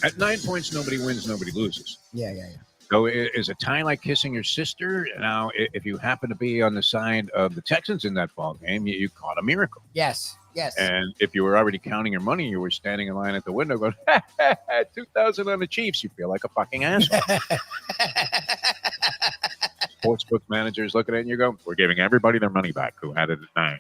At 9 points, nobody wins, nobody loses. Yeah. So is a tie like kissing your sister? Now, if you happen to be on the side of the Texans in that ball game, you caught a miracle. Yes. And if you were already counting your money, you were standing in line at the window going, 2,000 on the Chiefs. You feel like a fucking asshole. Sportsbook managers looking at you go, we're giving everybody their money back who had it at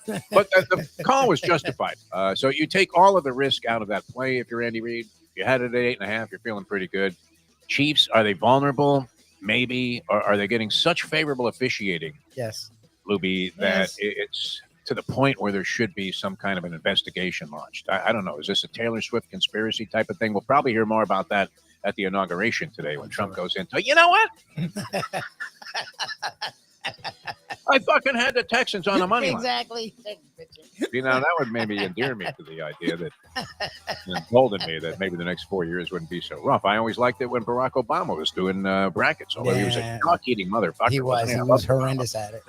9. But the call was justified. So you take all of the risk out of that play if you're Andy Reid. If you had it at 8.5, you're feeling pretty good. Chiefs, are they vulnerable? Maybe. Or are they getting such favorable officiating, Yes. Lubie, that it's to the point where there should be some kind of an investigation launched? I don't know. Is this a Taylor Swift conspiracy type of thing? We'll probably hear more about that at the inauguration today when Trump goes into, you know what? I fucking had the Texans on the money line. Exactly. See, now that would maybe endear me to the idea that emboldened me that maybe the next 4 years wouldn't be so rough. I always liked it when Barack Obama was doing brackets, although he was a cock-eating motherfucker. He was horrendous at it.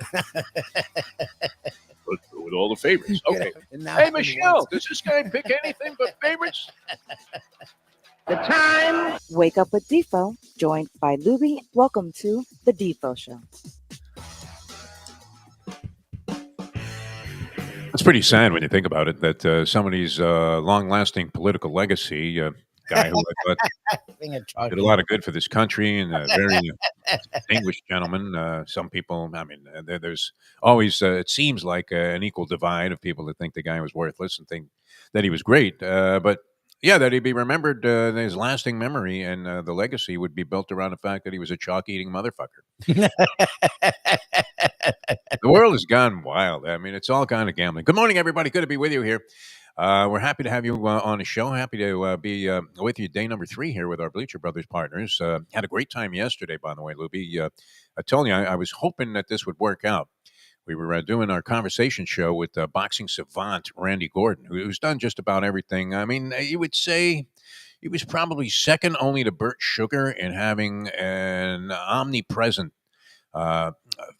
with all the favorites. Okay. Hey, Michelle, does this guy pick anything but favorites? The time. Wake up with Defo, joined by Lubie. Welcome to the Defo Show. It's pretty sad when you think about it that somebody's long-lasting political legacy, guy who I thought did a lot of good for this country and a very distinguished gentleman. Some people, I mean, there's always, it seems like an equal divide of people that think the guy was worthless and think that he was great. But yeah, that he'd be remembered, his lasting memory and the legacy would be built around the fact that he was a chalk-eating motherfucker. The world has gone wild. I mean, it's all kind of gambling. Good morning, everybody. Good to be with you here. We're happy to have you on the show. Happy to be with you day number 3 here with our Bleacher Brothers partners. Had a great time yesterday, by the way, Lubie. I told you, I was hoping that this would work out. We were doing our conversation show with boxing savant Randy Gordon, who's done just about everything. I mean, you would say he was probably second only to Burt Sugar in having an omnipresent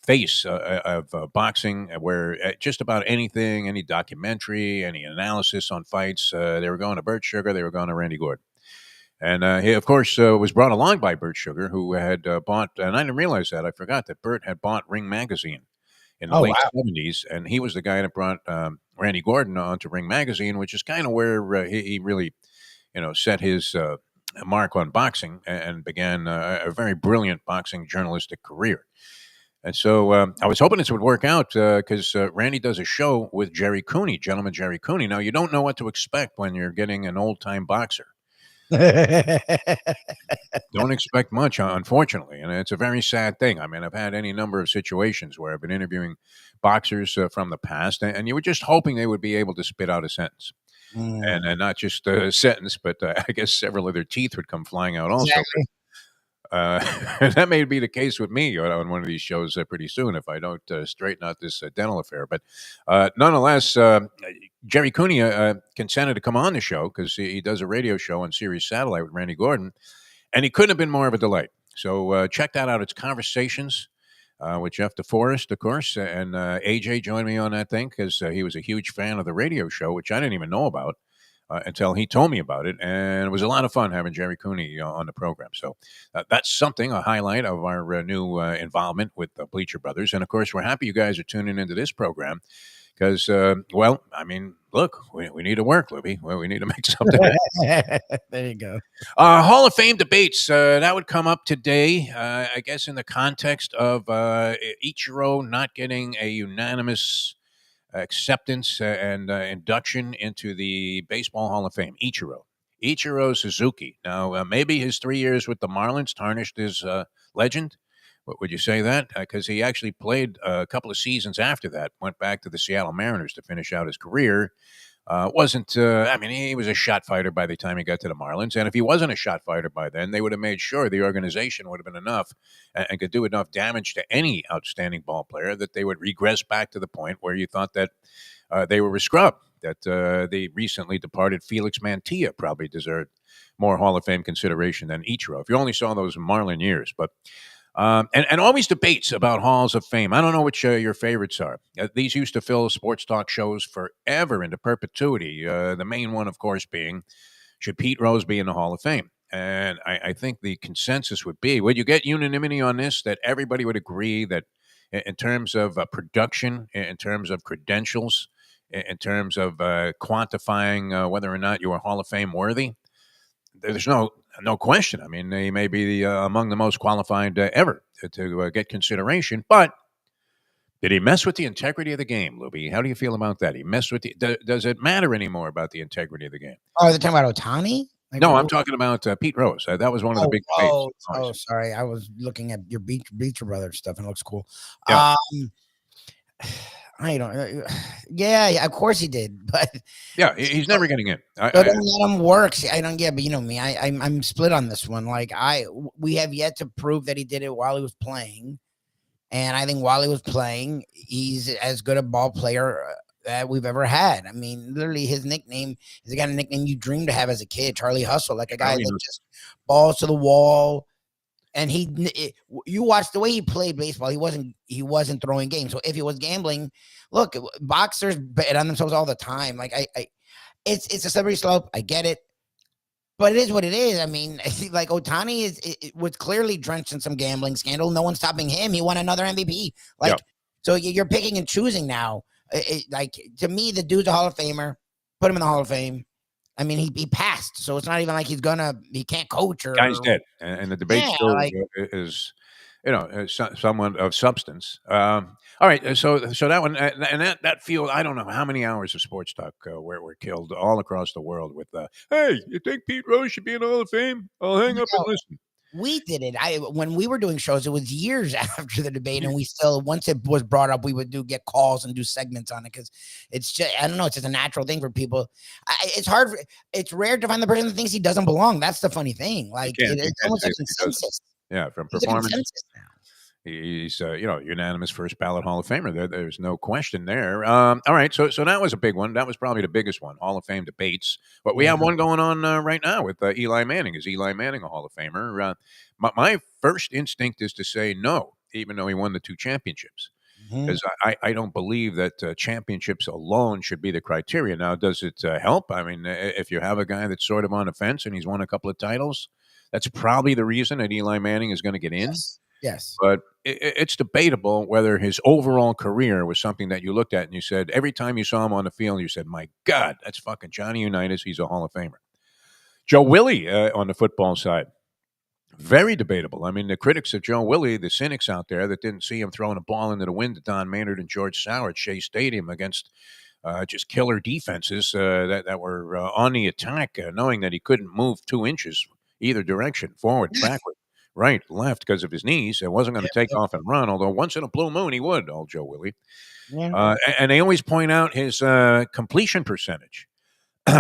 face of boxing, where just about anything, any documentary, any analysis on fights, they were going to Burt Sugar, they were going to Randy Gordon. And he, of course, was brought along by Burt Sugar, who had bought, and I didn't realize that, I forgot that Burt had bought Ring Magazine in the late 70s, and he was the guy that brought Randy Gordon onto Ring Magazine, which is kind of where he really, set his mark on boxing and began a very brilliant boxing journalistic career. And so I was hoping this would work out because Randy does a show with Jerry Cooney, gentleman Jerry Cooney. Now, you don't know what to expect when you're getting an old-time boxer. Don't expect much, unfortunately, and it's a very sad thing. I mean, I've had any number of situations where I've been interviewing boxers from the past, and you were just hoping they would be able to spit out a sentence. And not just a sentence, but I guess several of their teeth would come flying out also. Exactly. And that may be the case with me on one of these shows pretty soon if I don't straighten out this dental affair. But nonetheless, Jerry Cooney consented to come on the show because he does a radio show on Sirius Satellite with Randy Gordon, and he couldn't have been more of a delight. So check that out. It's Conversations with Jeff DeForest, of course, and AJ joined me on that thing because he was a huge fan of the radio show, which I didn't even know about until he told me about it. And it was a lot of fun having Jerry Cooney on the program. So that's something, a highlight of our new involvement with the Bleacher Brothers. And, of course, we're happy you guys are tuning into this program because, well, I mean, look, we need to work, Lubie. Well, we need to make something. There you go. Hall of Fame debates, that would come up today, I guess, in the context of Ichiro not getting a unanimous acceptance and induction into the Baseball Hall of Fame. Ichiro Suzuki. Now, maybe his 3 years with the Marlins tarnished his legend. What would you say that? Because he actually played a couple of seasons after that, went back to the Seattle Mariners to finish out his career. I mean, he was a shot fighter by the time he got to the Marlins. And if he wasn't a shot fighter by then, they would have made sure the organization would have been enough and could do enough damage to any outstanding ball player that they would regress back to the point where you thought that they were a scrub, that the recently departed Felix Mantilla probably deserved more Hall of Fame consideration than Ichiro, if you only saw those Marlin years. But and always debates about halls of fame. I don't know which your favorites are. These used to fill sports talk shows forever into perpetuity. The main one, of course, being should Pete Rose be in the Hall of Fame? And I think the consensus would be, would you get unanimity on this, that everybody would agree that in terms of production, in terms of credentials, in terms of quantifying whether or not you are Hall of Fame worthy, there's no question. I mean, he may be among the most qualified ever to get consideration, but did he mess with the integrity of the game, Lubie? How do you feel about that? He messed with the. Does it matter anymore about the integrity of the game? Oh, they're talking about Otani? Like, No, I'm talking about Pete Rose. That was one of the big debates. Sorry. I was looking at your Bleacher Brothers stuff and it looks cool. Yeah. I don't. Yeah, of course he did, but yeah, he's never getting in. But don't let him work. I don't get, but you know me, I'm split on this one. Like we have yet to prove that he did it while he was playing, and I think while he was playing, he's as good a ball player that we've ever had. I mean, literally, his nickname is the kind of nickname you dreamed to have as a kid, Charlie Hustle, like a guy that just balls to the wall. And you watch the way he played baseball. He wasn't throwing games. So if he was gambling, look, boxers bet on themselves all the time. Like it's a slippery slope. I get it, but it is what it is. I mean, like Otani was clearly drenched in some gambling scandal. No one's stopping him. He won another MVP. So you're picking and choosing now. Like to me, the dude's a Hall of Famer. Put him in the Hall of Fame. I mean, he passed, so it's not even like he can't coach or. Guy's dead, and the debate still is, someone of substance. All right, so that one and that field, I don't know how many hours of sports talk were killed all across the world with, hey, you think Pete Rose should be in the Hall of Fame? I'll hang up and listen. We did it. When we were doing shows, it was years after the debate, and we still, once it was brought up, we would get calls and do segments on it because it's just, I don't know, it's just a natural thing for people. It's hard. It's rare to find the person that thinks he doesn't belong. That's the funny thing. Like it's almost a consensus. Yeah, from performance. He's unanimous first ballot Hall of Famer. There's no question there. All right, so that was a big one. That was probably the biggest one, Hall of Fame debates. But we have one going on right now with Eli Manning. Is Eli Manning a Hall of Famer? My first instinct is to say no, even though he won the 2 championships, because I don't believe that championships alone should be the criteria. Now, does it help? I mean, if you have a guy that's sort of on the fence and he's won a couple of titles, that's probably the reason that Eli Manning is going to get in. Yes. But it's debatable whether his overall career was something that you looked at and you said, every time you saw him on the field, you said, my God, that's fucking Johnny Unitas. He's a Hall of Famer. Joe Willie on the football side, very debatable. I mean, the critics of Joe Willie, the cynics out there that didn't see him throwing a ball into the wind to Don Maynard and George Sauer at Shea Stadium against just killer defenses that were on the attack, knowing that he couldn't move 2 inches either direction, forward, backward. Right, left, because of his knees. It wasn't going to take off and run, although once in a blue moon he would, old Joe Willie. Yeah. And they always point out his completion percentage,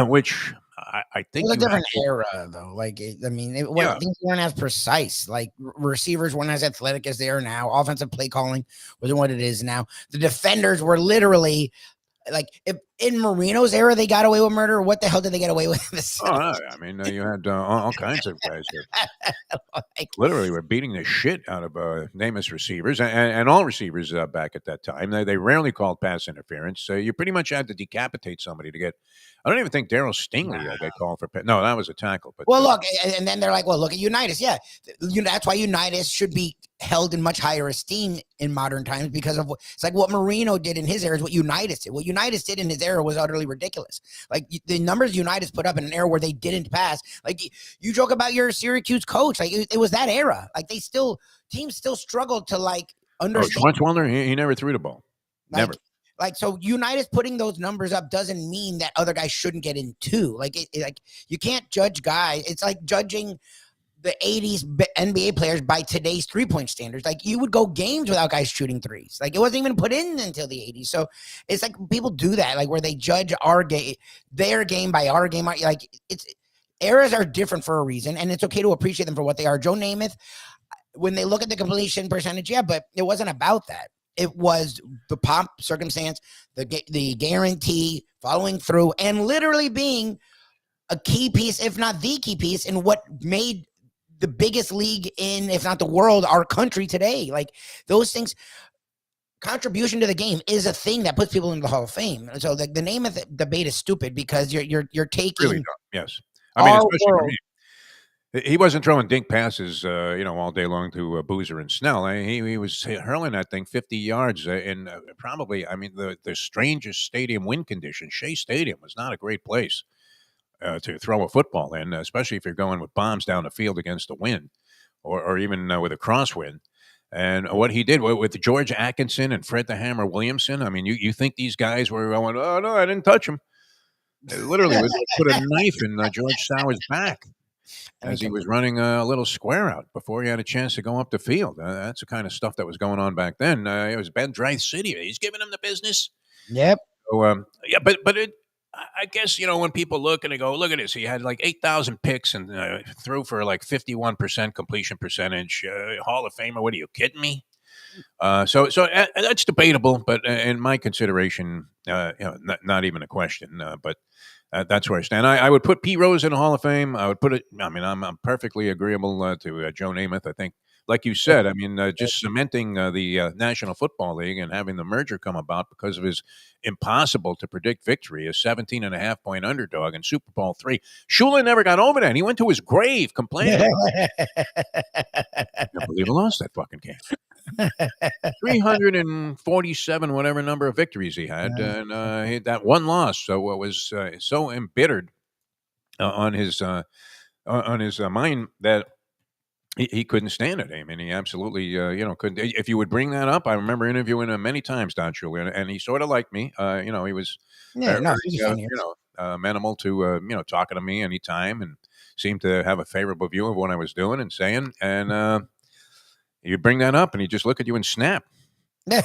which I think... It was a different era, though. Like, things weren't as precise. Like, receivers weren't as athletic as they are now. Offensive play calling wasn't what it is now. The defenders were literally... Like, if in Marino's era they got away with murder, what the hell did they get away with? I mean, you had all kinds of guys that literally were beating the shit out of Namath's receivers and all receivers back at that time. They rarely called pass interference. So you pretty much had to decapitate somebody to get. I don't even think Darryl Stingley got called for. No, that was a tackle. But look, and then they're like, well, look at Unitas. Yeah, that's why Unitas should be held in much higher esteem in modern times because of it's like what Marino did in his era is what Unitas did. What Unitas did in his era was utterly ridiculous. Like the numbers Unitas put up in an era where they didn't pass. Like you joke about your Syracuse coach. Like it was that era. Like teams still struggled to like understand. Schwartzwalder, he never threw the ball. Never. Like, so Unitas putting those numbers up doesn't mean that other guys shouldn't get in too. Like, like you can't judge guys. It's like judging the 80s NBA players by today's 3-point standards. Like you would go games without guys shooting threes. Like it wasn't even put in until the 80s. So it's like people do that, like where they judge their game by our game. Like eras are different for a reason, and it's okay to appreciate them for what they are. Joe Namath, when they look at the completion percentage, yeah, but it wasn't about that. It was the pomp, circumstance, the guarantee, following through, and literally being a key piece, if not the key piece, in what made the biggest league in, if not the world, our country today. Like those things, contribution to the game is a thing that puts people into the Hall of Fame. So the name of the debate is stupid because you're taking. Really yes. I mean, Our especially for world. me. He wasn't throwing dink passes, all day long to Boozer and Snell. He was hurling that thing 50 yards in probably, I mean, the strangest stadium wind conditions. Shea Stadium was not a great place to throw a football in, especially if you're going with bombs down the field against the wind or even with a crosswind. And what he did with George Atkinson and Fred the Hammer Williamson, I mean, you think these guys were going, oh, no, I didn't touch him. It literally was like put a knife in George Sauer's back as he was running a little square out before he had a chance to go up the field. That's the kind of stuff that was going on back then. It was Ben Dryth City. He's giving him the business. Yep. So, yeah, but I guess, when people look and they go, look at this. He had like 8,000 picks and threw for like 51% completion percentage. Hall of Famer. What are you kidding me? So that's debatable, but in my consideration, not even a question. But that's where I stand. I would put Pete Rose in the Hall of Fame. I would put it. I mean, I'm perfectly agreeable to Joe Namath. I think, like you said, I mean, just cementing the National Football League and having the merger come about because of his impossible to predict victory, a 17.5-point underdog in Super Bowl III. Shula never got over that. He went to his grave complaining. I can't believe he lost that fucking game. 347, whatever number of victories he had, and he had that one loss. So it was so embittered on his mind that he couldn't stand it. I mean, he absolutely couldn't. If you would bring that up, I remember interviewing him many times, Don Shula, and he sort of liked me. He was amenable to talking to me anytime, and seemed to have a favorable view of what I was doing and saying, and. You bring that up, and he just look at you and snap. Yeah.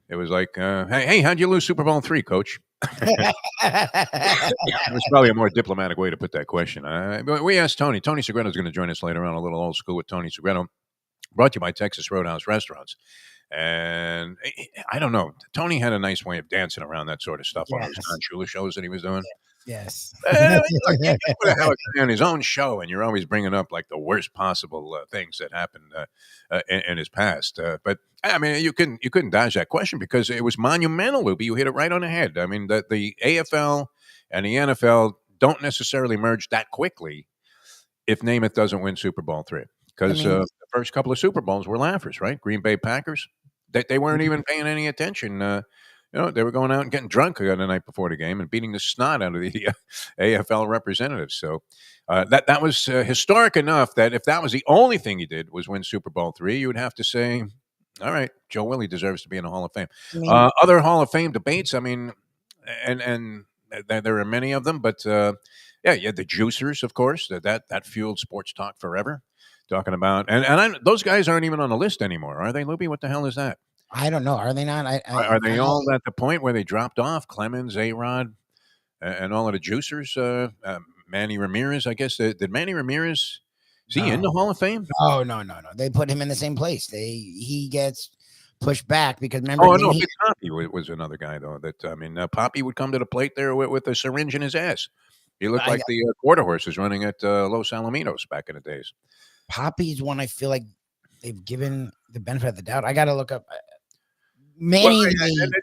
It was like, hey, how'd you lose Super Bowl III, Coach? It was probably a more diplomatic way to put that question. But we asked Tony. Tony Segreto is going to join us later on, a little old school with Tony Segreto, brought to you by Texas Roadhouse Restaurants. And I don't know. Tony had a nice way of dancing around that sort of stuff on those Don Shula shows that he was doing. Yes. Look, you put a have a guy on his own show, and you're always bringing up like the worst possible things that happened in his past. But I mean, you couldn't dodge that question because it was monumental, Lubie. You hit it right on the head. I mean, the AFL and the NFL don't necessarily merge that quickly if Namath doesn't win Super Bowl III, because the first couple of Super Bowls were laughers, right? Green Bay Packers, they weren't even paying any attention. They were going out and getting drunk the night before the game and beating the snot out of the AFL representatives. So that was historic enough that if that was the only thing he did was win Super Bowl III, you would have to say, all right, Joe Willie deserves to be in the Hall of Fame. Other Hall of Fame debates, I mean, and there are many of them, but you had the Juicers, of course, that fueled sports talk forever. Talking about, and those guys aren't even on the list anymore, are they, Lubie? What the hell is that? I don't know. Are they not? Are they all at the point where they dropped off? Clemens, A-Rod, and all of the Juicers? Manny Ramirez, I guess. Did Manny Ramirez, is he in the Hall of Fame? No. They put him in the same place. He gets pushed back because remember. Big Poppy was another guy, though. Poppy would come to the plate there with a syringe in his ass. He looked like the quarter horses running at Los Alamitos back in the days. Poppy's one I feel like they've given the benefit of the doubt. I got to look up. Manny,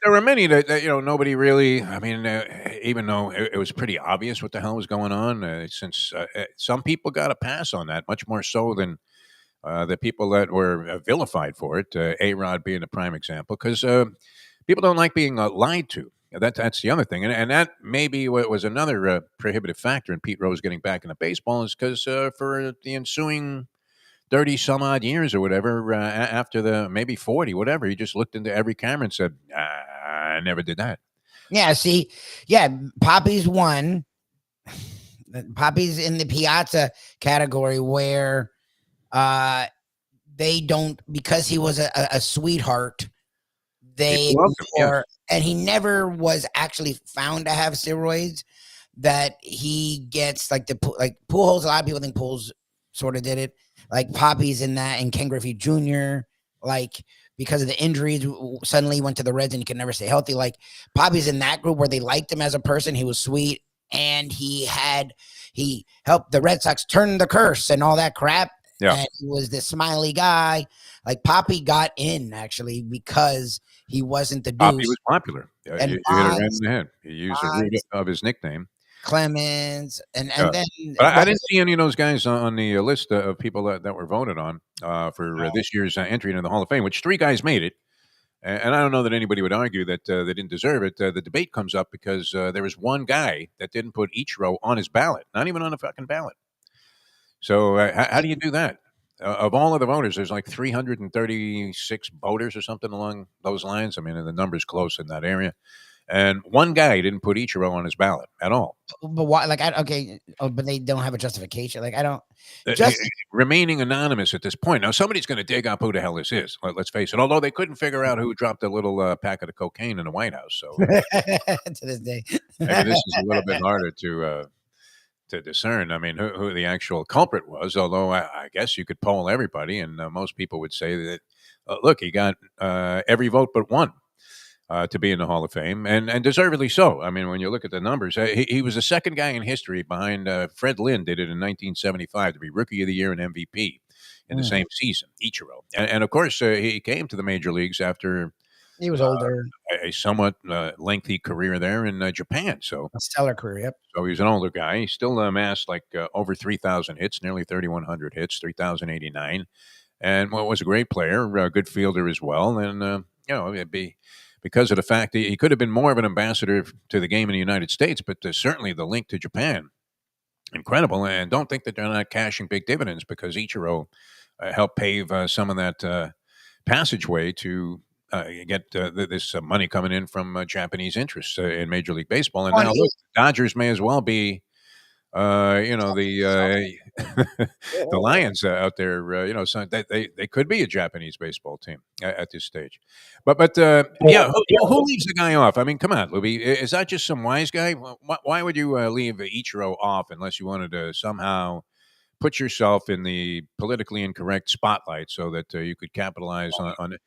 there were many that nobody really. I mean, even though it was pretty obvious what the hell was going on, since some people got a pass on that, much more so than the people that were vilified for it. A-Rod being a prime example, because people don't like being lied to. That's the other thing, and that maybe was another prohibitive factor in Pete Rose getting back into baseball, is because for the ensuing 30 some odd years or whatever, after the maybe 40, whatever, he just looked into every camera and said, I never did that. Yeah. See, yeah. Poppy's one. Poppy's in the Piazza category where they don't, because he was a sweetheart. And he never was actually found to have steroids, that he gets like Pujols. A lot of people think Pujols sort of did it. Like Poppy's in that, and Ken Griffey Jr., like because of the injuries, suddenly went to the Reds and he could never stay healthy. Like Poppy's in that group where they liked him as a person. He was sweet, and he helped the Red Sox turn the curse and all that crap. Yeah. And he was this smiley guy. Like Poppy got in actually because he wasn't the dude. Poppy was popular. You hit it right in the head. He used the root of his nickname. Clemens, and Yeah. then But I didn't see any of those guys on the list of people that were voted on for this year's entry into the Hall of Fame, which 3 guys made it. And I don't know that anybody would argue that they didn't deserve it. The debate comes up because there was one guy that didn't put Ichiro on his ballot, not even on the fucking ballot. So how do you do that? Of all of the voters, there's like 336 voters or something along those lines. I mean, the number's close in that area. And one guy didn't put Ichiro on his ballot at all. but why? Like, but they don't have a justification. Like, I don't. Remaining anonymous at this point. Now, somebody's going to dig up who the hell this is. Let's face it. Although they couldn't figure out who dropped a little packet of cocaine in the White House. So to this day, maybe this is a little bit harder to discern. I mean, who the actual culprit was. Although I guess you could poll everybody, and most people would say that, look, he got every vote but one. To be in the Hall of Fame, and deservedly so. I mean, when you look at the numbers, he was the second guy in history behind Fred Lynn did it in 1975 to be Rookie of the Year and MVP in the same season, Ichiro. And of course, he came to the major leagues after he was older, a somewhat lengthy career there in Japan. So a stellar career. Yep. So he's an older guy. He still amassed like over 3,000 hits, nearly 3,100 hits, 3,089, and was a great player, a good fielder as well. And it'd be because of the fact that he could have been more of an ambassador to the game in the United States, but certainly the link to Japan, incredible. And don't think that they're not cashing big dividends because Ichiro helped pave some of that passageway to get this money coming in from Japanese interests in Major League Baseball. And now look, the Dodgers may as well be the the Lions out there, so they could be a Japanese baseball team at this stage. But who leaves the guy off? I mean, come on, Lubie, is that just some wise guy? Why would you leave Ichiro off unless you wanted to somehow put yourself in the politically incorrect spotlight so that you could capitalize on it?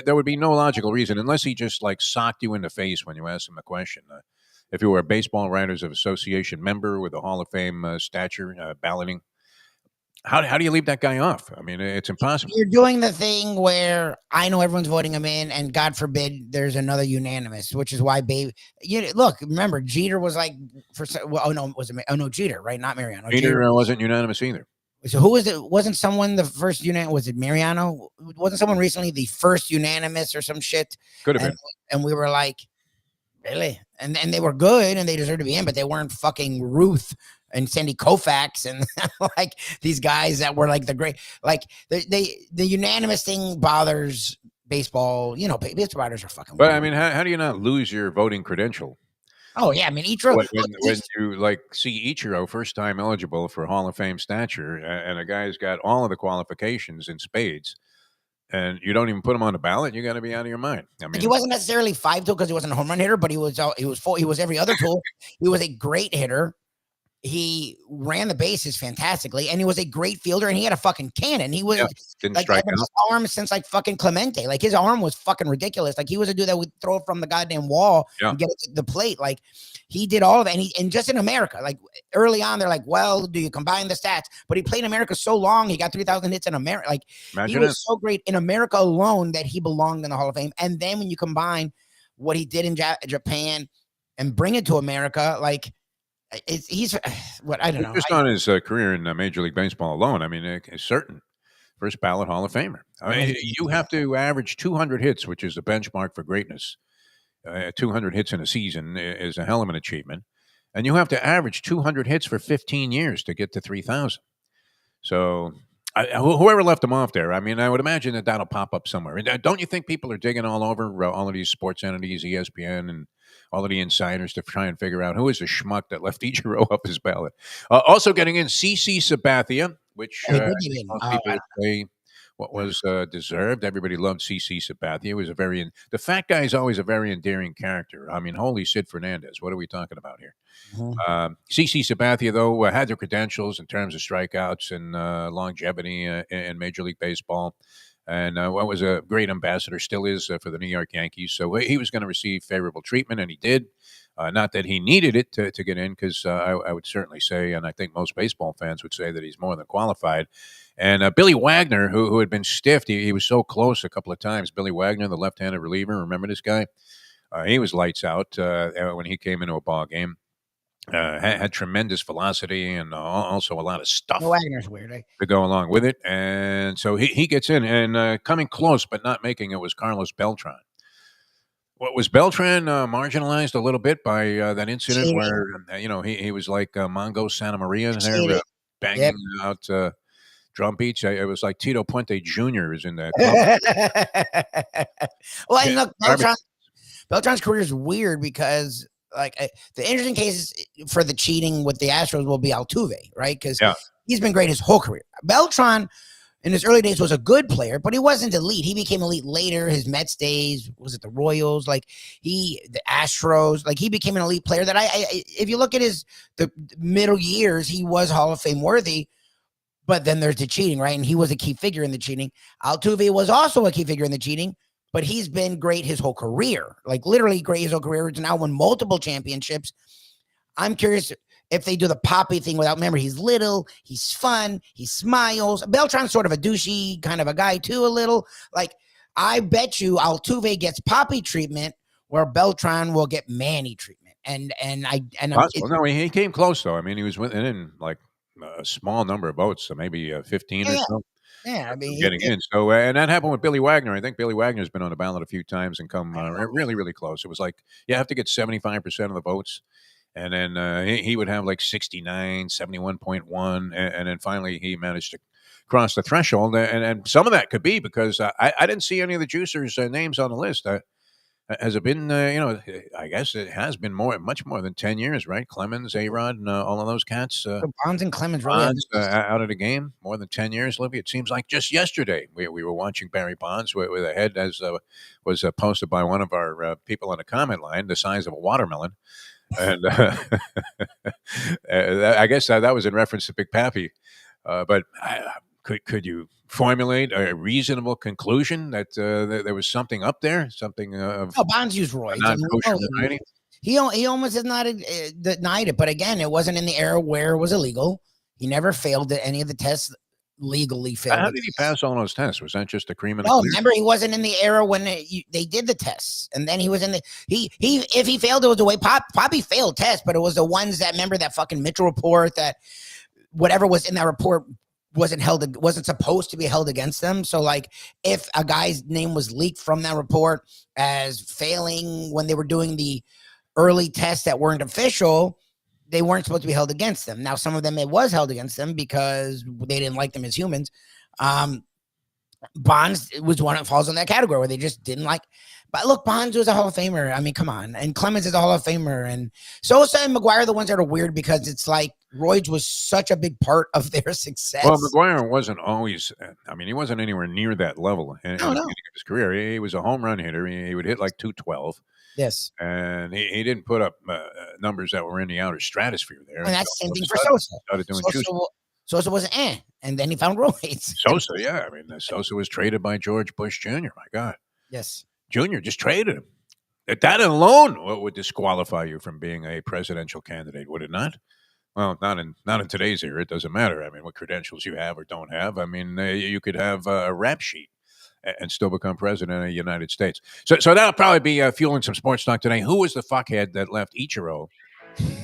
There would be no logical reason unless he just like socked you in the face when you asked him a question. If you were a Baseball Writers of Association member with a Hall of Fame stature balloting, how do you leave that guy off? I mean, it's impossible. You're doing the thing where I know everyone's voting him in, and God forbid there's another unanimous, which is why look, remember Jeter was like Jeter, right? Not Mariano. Jeter wasn't unanimous either. So who was it? Wasn't someone the first unanimous? Was it Mariano? Wasn't someone recently the first unanimous or some shit? Could have been. And we were like, really? And they were good and they deserved to be in, but they weren't fucking Ruth and Sandy Koufax and like these guys that were like the great, like the unanimous thing bothers baseball. Baseball writers are fucking. But weird. I mean, how do you not lose your voting credential? Oh yeah, I mean Ichiro. When you like see Ichiro first time eligible for Hall of Fame stature, and a guy's got all of the qualifications in spades. And you don't even put him on the ballot. You got to be out of your mind. I mean, he wasn't necessarily 5-tool because he wasn't a home run hitter, but he was every other tool. He was a great hitter. He ran the bases fantastically, and he was a great fielder. And he had a fucking cannon. He was didn't like strike his arm since like fucking Clemente. Like his arm was fucking ridiculous. Like he was a dude that would throw it from the goddamn wall and get it to the plate. Like he did all of that. And just in America, like early on, they're like, well, do you combine the stats? But he played in America so long, he got 3,000 hits in America. Like he was so great in America alone that he belonged in the Hall of Fame. And then when you combine what he did in Japan and bring it to America, like. He's what I don't know. Just on his career in Major League Baseball alone, I mean, it's certain first ballot Hall of Famer. I mean, you have to average 200 hits, which is the benchmark for greatness. 200 hits in a season is a hell of an achievement, and you have to average 200 hits for 15 years to get to 3,000. So, whoever left him off there, I mean, I would imagine that'll pop up somewhere. Don't you think people are digging all over all of these sports entities, ESPN, and all of the insiders to try and figure out who is the schmuck that left Ichiro up his ballot? Also getting in CC Sabathia, which most people would say what was deserved. Everybody loved CC Sabathia. He was the fat guy is always a very endearing character. I mean, holy Sid Fernandez. What are we talking about here? CC Sabathia, though, had the credentials in terms of strikeouts and longevity in Major League Baseball. And was a great ambassador, still is for the New York Yankees. So he was going to receive favorable treatment, and he did. Not that he needed it to get in, because I would certainly say, and I think most baseball fans would say, that he's more than qualified. And Billy Wagner, who had been stiffed, he was so close a couple of times. Billy Wagner, the left-handed reliever, remember this guy? He was lights out when he came into a ball game. had tremendous velocity and also a lot of stuff Wagner's weird. to go along with it. And so he gets in, and coming close but not making it was Carlos Beltran. What was Beltran marginalized a little bit by that incident Cheating. where he was like Mongo Santa Maria there Cheating. banging out drum beats? It was like Tito Puente Jr. is in that club. Well, and look, Beltran's career is weird because the interesting cases for the cheating with the Astros will be Altuve, right? Because he's been great his whole career. Beltran in his early days was a good player, but he wasn't elite. He became elite later. His Mets days, was it the Royals? The Astros, he became an elite player that if you look at the middle years, he was Hall of Fame worthy. But then there's the cheating, right? And he was a key figure in the cheating. Altuve was also a key figure in the cheating, but he's been great his whole career, literally great his whole career. He's now won multiple championships. I'm curious if they do the Poppy thing without, remember, he's little, he's fun, he smiles. Beltran's sort of a douchey kind of a guy too, a little. I bet you Altuve gets Poppy treatment where Beltran will get Manny treatment. No, he came close though. I mean, he was within a small number of votes, so maybe 15 or so. Yeah, I mean, getting in. So, and that happened with Billy Wagner. I think Billy Wagner's been on the ballot a few times and come really, really close. It was you have to get 75% of the votes. And then he would have 69, 71.1. And then finally he managed to cross the threshold. And some of that could be because I didn't see any of the juicers' names on the list. Has it been, I guess it has been much more than 10 years, right? Clemens, A-Rod, and all of those cats. Bonds and Clemens Bonds out of the game, more than 10 years, Libby. It seems like just yesterday we were watching Barry Bonds with a head, as was posted by one of our people on the comment line, the size of a watermelon. And I guess that was in reference to Big Pappy. But could you formulate a reasonable conclusion that there was something up there, something of Bonds used roids. He almost has not denied it, but again, it wasn't in the era where it was illegal. He never failed at any of the tests legally. Failed. How did he pass all those tests? Was that just a cream and no? Remember, he wasn't in the era when they did the tests, and then he was in the if he failed, it was the way Poppy failed tests, but it was the ones that remember that fucking Mitchell report that whatever was in that report wasn't supposed to be held against them. So if a guy's name was leaked from that report as failing when they were doing the early tests that weren't official, they weren't supposed to be held against them. Now, some of them it was held against them because they didn't like them as humans. Bonds was one that falls in that category where they just didn't like. But look, Bonds was a Hall of Famer. I mean, come on. And Clemens is a Hall of Famer. And Sosa and McGuire are the ones that are weird because it's Royds was such a big part of their success. Well, McGuire wasn't always, he wasn't anywhere near that level in the beginning of his career. He was a home run hitter. He would hit 212. Yes. And he didn't put up numbers that were in the outer stratosphere there. And that's the same thing for Sosa. Started doing Sosa was and then he found roids. Sosa, yeah. Sosa was traded by George Bush Jr. My God. Yes. Jr. just traded him. That alone would disqualify you from being a presidential candidate, would it not? Well, not in today's era. It doesn't matter. What credentials you have or don't have. You could have a rap sheet and still become president of the United States. So that'll probably be fueling some sports talk today. Who was the fuckhead that left Ichiro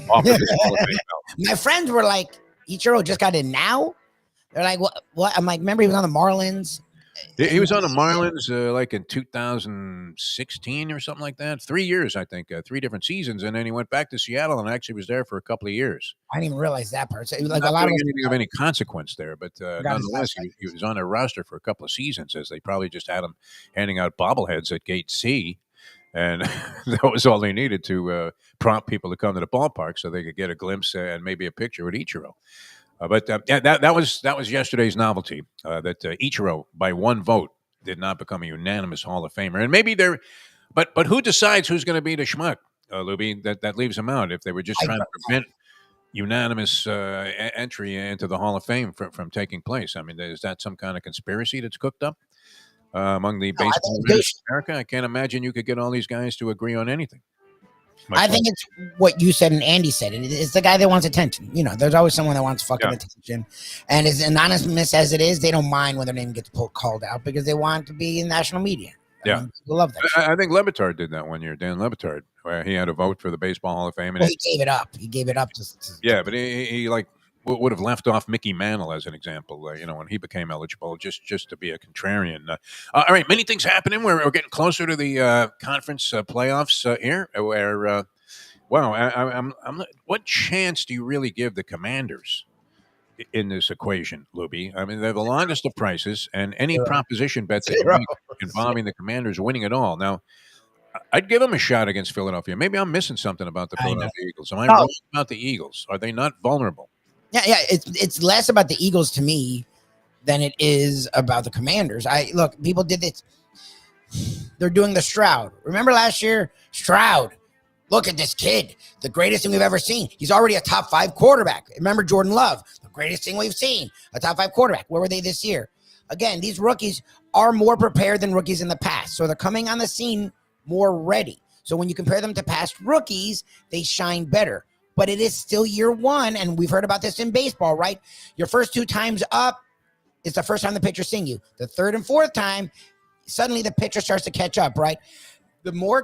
off of this Hall of Fame belt? My friends were like, Ichiro just got in now? They're like, what? I'm like, remember he was on the Marlins? He was on the Marlins in 2016 or something like that. 3 years, I think, 3 different seasons, and then he went back to Seattle and actually was there for a couple of years. I didn't even realize that part. So it was not a lot of any consequence there, but nonetheless, he was on their roster for a couple of seasons, as they probably just had him handing out bobbleheads at Gate C, and that was all they needed to prompt people to come to the ballpark so they could get a glimpse and maybe a picture with Ichiro. But that was yesterday's novelty. That Ichiro, by one vote, did not become a unanimous Hall of Famer. And maybe but who decides who's going to be the schmuck, Lubie? That leaves him out. If they were just trying to prevent unanimous entry into the Hall of Fame from taking place, is that some kind of conspiracy that's cooked up among the baseball fans in America? I can't imagine you could get all these guys to agree on anything. I think it's what you said and Andy said. It's the guy that wants attention. There's always someone that wants fucking attention. And as anonymous as it is, they don't mind when their name gets called out because they want to be in national media. Yeah. mean, people love that shit. I think Levitard did that one year. Dan Levitard, where he had a vote for the Baseball Hall of Fame. And Well, he gave it up. He gave it up. yeah, but he like would have left off Mickey Mantle as an example. When he became eligible, just to be a contrarian. All right, many things happening. We're getting closer to the conference playoffs here. Where wow, I'm what chance do you really give the Commanders in this equation, Lubie? I mean, they're the longest of prices, and any proposition bet that you make involving the Commanders winning it all. Now, I'd give them a shot against Philadelphia. Maybe I'm missing something about the Philadelphia Eagles. Am I wrong about the Eagles? Are they not vulnerable? Yeah. It's less about the Eagles to me than it is about the Commanders. Look, people did this. They're doing the Stroud. Remember last year, Stroud. Look at this kid, the greatest thing we've ever seen. He's already a top 5 quarterback. Remember Jordan Love, the greatest thing we've seen, a top 5 quarterback. Where were they this year? Again, these rookies are more prepared than rookies in the past. So they're coming on the scene more ready. So when you compare them to past rookies, they shine better. But it is still year one, and we've heard about this in baseball, right? Your first 2 times up, it's the first time the pitcher's seeing you. The third and fourth time, suddenly the pitcher starts to catch up, right? The more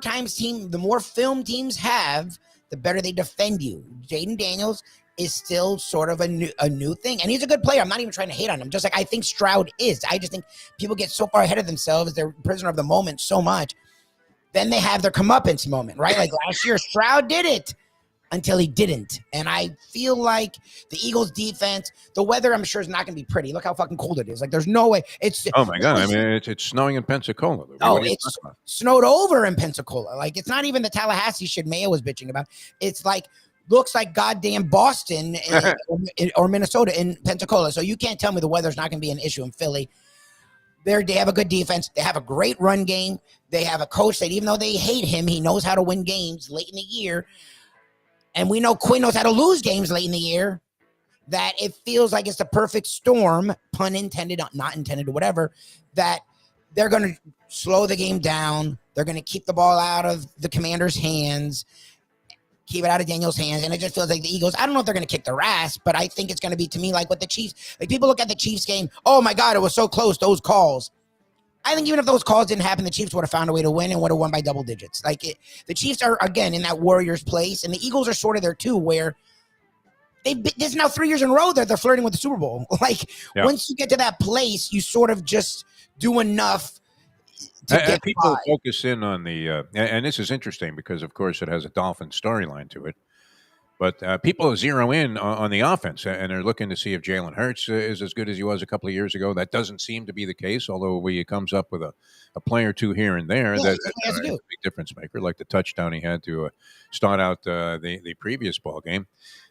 film teams have, the better they defend you. Jaden Daniels is still sort of a new thing, and he's a good player. I'm not even trying to hate on him. Just like I think Stroud is. I just think people get so far ahead of themselves. They're prisoner of the moment so much. Then they have their comeuppance moment, right? Like last year, Stroud did it until he didn't. And I feel like the Eagles defense, the weather, I'm sure, is not going to be pretty. Look how fucking cold it is. Like there's no way. Oh my God. I mean, it's snowing in Pensacola. Oh, it's snowed over in Pensacola. Like it's not even the Tallahassee shit Mayo was bitching about. It's like, looks like goddamn Boston or Minnesota in Pensacola. So you can't tell me the weather's not going to be an issue in Philly. They have a good defense. They have a great run game. They have a coach that even though they hate him, he knows how to win games late in the year. And we know Quinn knows how to lose games late in the year, that it feels like it's the perfect storm, pun intended, not intended or whatever, that they're going to slow the game down. They're going to keep the ball out of the Commanders' hands, keep it out of Daniel's hands. And it just feels like the Eagles, I don't know if they're going to kick their ass, but I think it's going to be, to me, like what the Chiefs, like people look at the Chiefs game, oh my God, it was so close, those calls. I think even if those calls didn't happen, the Chiefs would have found a way to win and would have won by double digits. The Chiefs are, again, in that Warriors place, and the Eagles are sort of there too, where this is now 3 years in a row that they're flirting with the Super Bowl. Once you get to that place, you sort of just do enough to get people by. Focus in on the, and this is interesting because, of course, it has a Dolphin storyline to it. But people zero in on the offense, and they're looking to see if Jalen Hurts is as good as he was a couple of years ago. That doesn't seem to be the case, although he comes up with a player or two here and there that's a big difference maker, like the touchdown he had to start out the previous ball game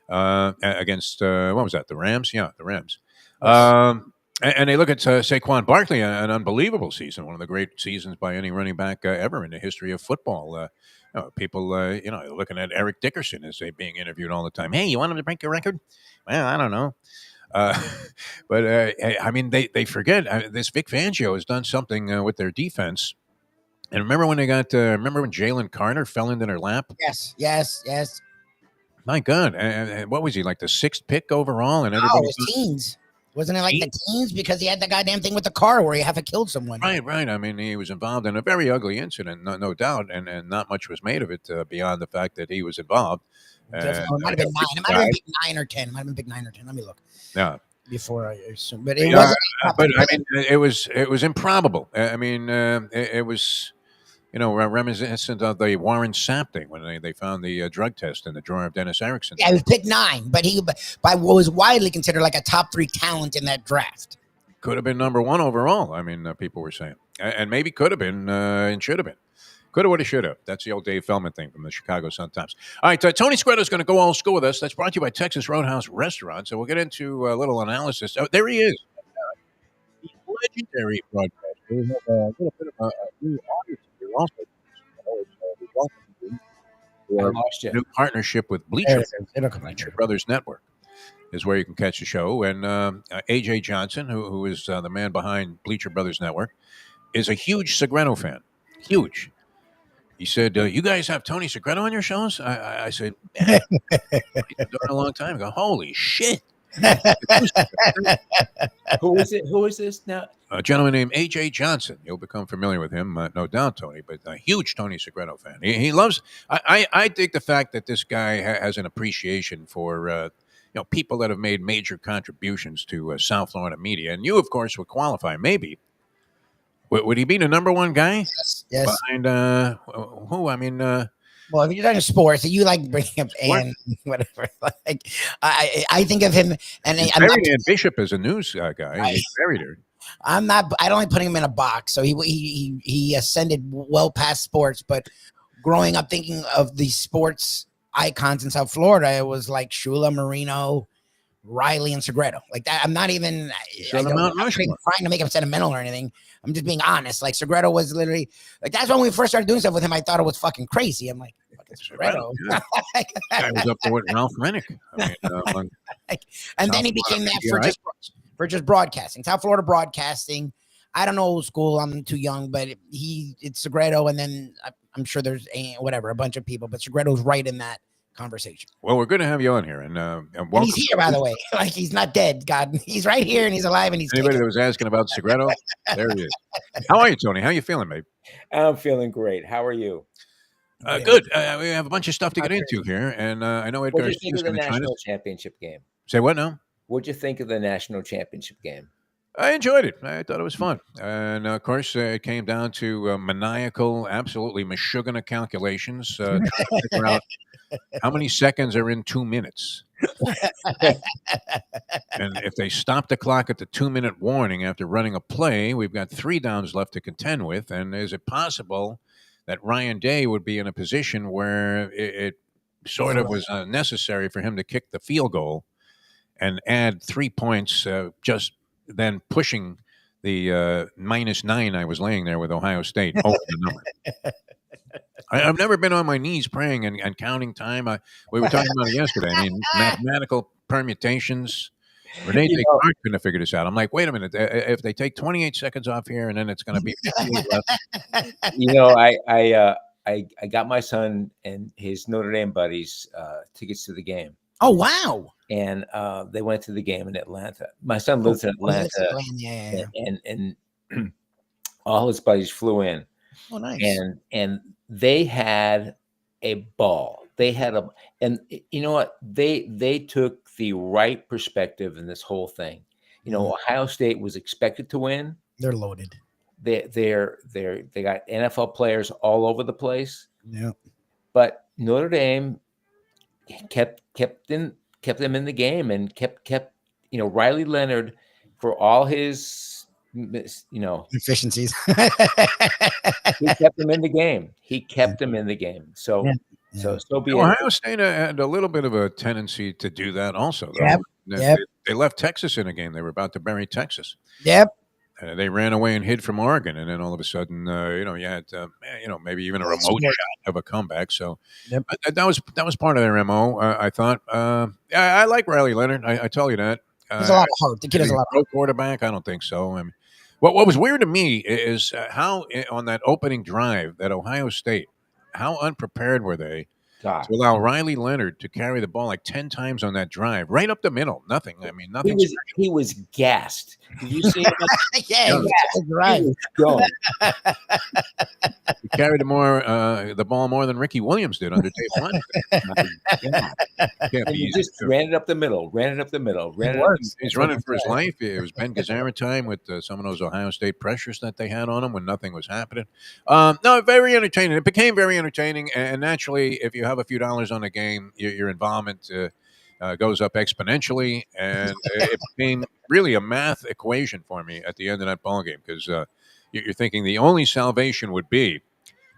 against, what was that, the Rams? Yeah, the Rams. Yes. And they look at Saquon Barkley, an unbelievable season, one of the great seasons by any running back ever in the history of football. People, looking at Eric Dickerson as being interviewed all the time. Hey, you want him to break your record? Well, I don't know. But I mean, they forget this Vic Fangio has done something with their defense. And remember when remember when Jalen Carter fell into their lap? Yes. My God. And what was he, like the 6th pick overall? And everybody it was teens. Wasn't it like the teens? Because he had the goddamn thing with the car where he half killed someone. Right. I mean, he was involved in a very ugly incident, no doubt, and not much was made of it beyond the fact that he was involved. It might have been 9. It might have been pick 9 or 10. It might have been pick 9 or 10. Let me look. Yeah. Before I assume, but it wasn't. But I mean, it was improbable. I mean, it was. Reminiscent of the Warren Sapp thing when they found the drug test in the drawer of Dennis Erickson. Yeah, he was picked 9, but he by what was widely considered like a top 3 talent in that draft. Could have been number 1 overall. I mean, people were saying, and maybe could have been and should have been. Could have, would have, should have. That's the old Dave Feldman thing from the Chicago Sun-Times. All right, Tony Segreto is going to go old school with us. That's brought to you by Texas Roadhouse Restaurant. So we'll get into a little analysis. Oh, there he is. The legendary broadcaster. We have a little bit of a new audience. Also, new partnership with Bleacher Brothers Network is where you can catch the show. And AJ Johnson, who is the man behind Bleacher Brothers Network, is a huge Segreto fan. Huge. He said, "You guys have Tony Segreto on your shows?" I said, "Yeah, he's been doing it a long time." I go, "Holy shit!" Who is it? Who is this now? a gentleman named A.J. Johnson. You'll become familiar with him, no doubt, Tony, but a huge Tony Segreto fan. He loves, I dig the fact that this guy has an appreciation for, people that have made major contributions to South Florida media. And you, of course, would qualify, maybe. Would he be the number one guy? Yes. Behind, who? I mean, well, if you're talking sports, you like bringing up and whatever. Like, I think of him, and he's buried Ann Bishop as a news guy. He's buried her. I don't like putting him in a box. So he ascended well past sports, but growing up thinking of the sports icons in South Florida, it was like Shula, Marino, Riley, and Segreto. Like that. I'm not even trying to make him sentimental or anything. I'm just being honest. Like Segreto was literally like, that's when we first started doing stuff with him. I thought it was fucking crazy. I'm like, fucking Segreto. Yeah. I was up there with Ralph Rennick. I mean, and then he became that for just broadcasting. South Florida broadcasting. I don't know old school. I'm too young, but it's Segreto, and then I'm sure there's a bunch of people, but Segreto's right in that conversation. Well, we're good to have you on here, and he's here, by the way. Like he's not dead. God, he's right here, and he's alive, and he's anybody that was asking about Segreto, there he is. How are you, Tony? How you feeling, mate? I'm feeling great. How are you? Good. We have a bunch of stuff to get into here, and I know Edgar is going to join us. National championship game. Say what now? What'd you think of the national championship game? I enjoyed it. I thought it was fun. And, of course, it came down to maniacal, absolutely mashugana calculations, trying to figure out how many seconds are in 2 minutes. And if they stop the clock at the 2-minute warning after running a play, we've got 3 downs left to contend with. And is it possible that Ryan Day would be in a position where it sort of was necessary for him to kick the field goal and add 3 points, just then pushing the -9 I was laying there with Ohio State over the number. I've never been on my knees praying and counting time. We were talking about it yesterday. I mean, mathematical permutations. Renee Descartes couldn't have figured this out. I'm like, wait a minute. If they take 28 seconds off here and then it's going to be 58 left. I got my son and his Notre Dame buddies tickets to the game. Oh, wow. And they went to the game in Atlanta. My son lives in Atlanta. And all his buddies flew in. Oh, nice. And they had a ball. And you know what? They took the right perspective in this whole thing. You know, Ohio State was expected to win. They're loaded. They got NFL players all over the place. Yeah. But Notre Dame kept them in the game and kept Riley Leonard, for all his efficiencies, he kept them in the game. So be it. Ohio State had a little bit of a tendency to do that also. Yep. They left Texas in a game. They were about to bury Texas. Yep. They ran away and hid from Oregon, and then all of a sudden, you had maybe even a remote shot of a comeback. So that was part of their MO. I thought. I like Riley Leonard. I tell you that. There's a lot of heart. The kid has a lot of heart. Quarterback. I don't think so. I mean, what was weird to me is how on that opening drive that Ohio State, how unprepared were they to allow Riley Leonard to carry the ball like 10 times on that drive, right up the middle. Nothing. I mean, nothing. He was gassed. Did you see him? Yeah, right. He carried the ball more than Ricky Williams did under Dave Blunt. He just ran it up the middle. He's running for his life. It was Ben Gazzara time with some of those Ohio State pressures that they had on him when nothing was happening. No, very entertaining. It became very entertaining, and naturally, if you have a few dollars on the game, your involvement goes up exponentially, and it became really a math equation for me at the end of that ball game, because you're thinking the only salvation would be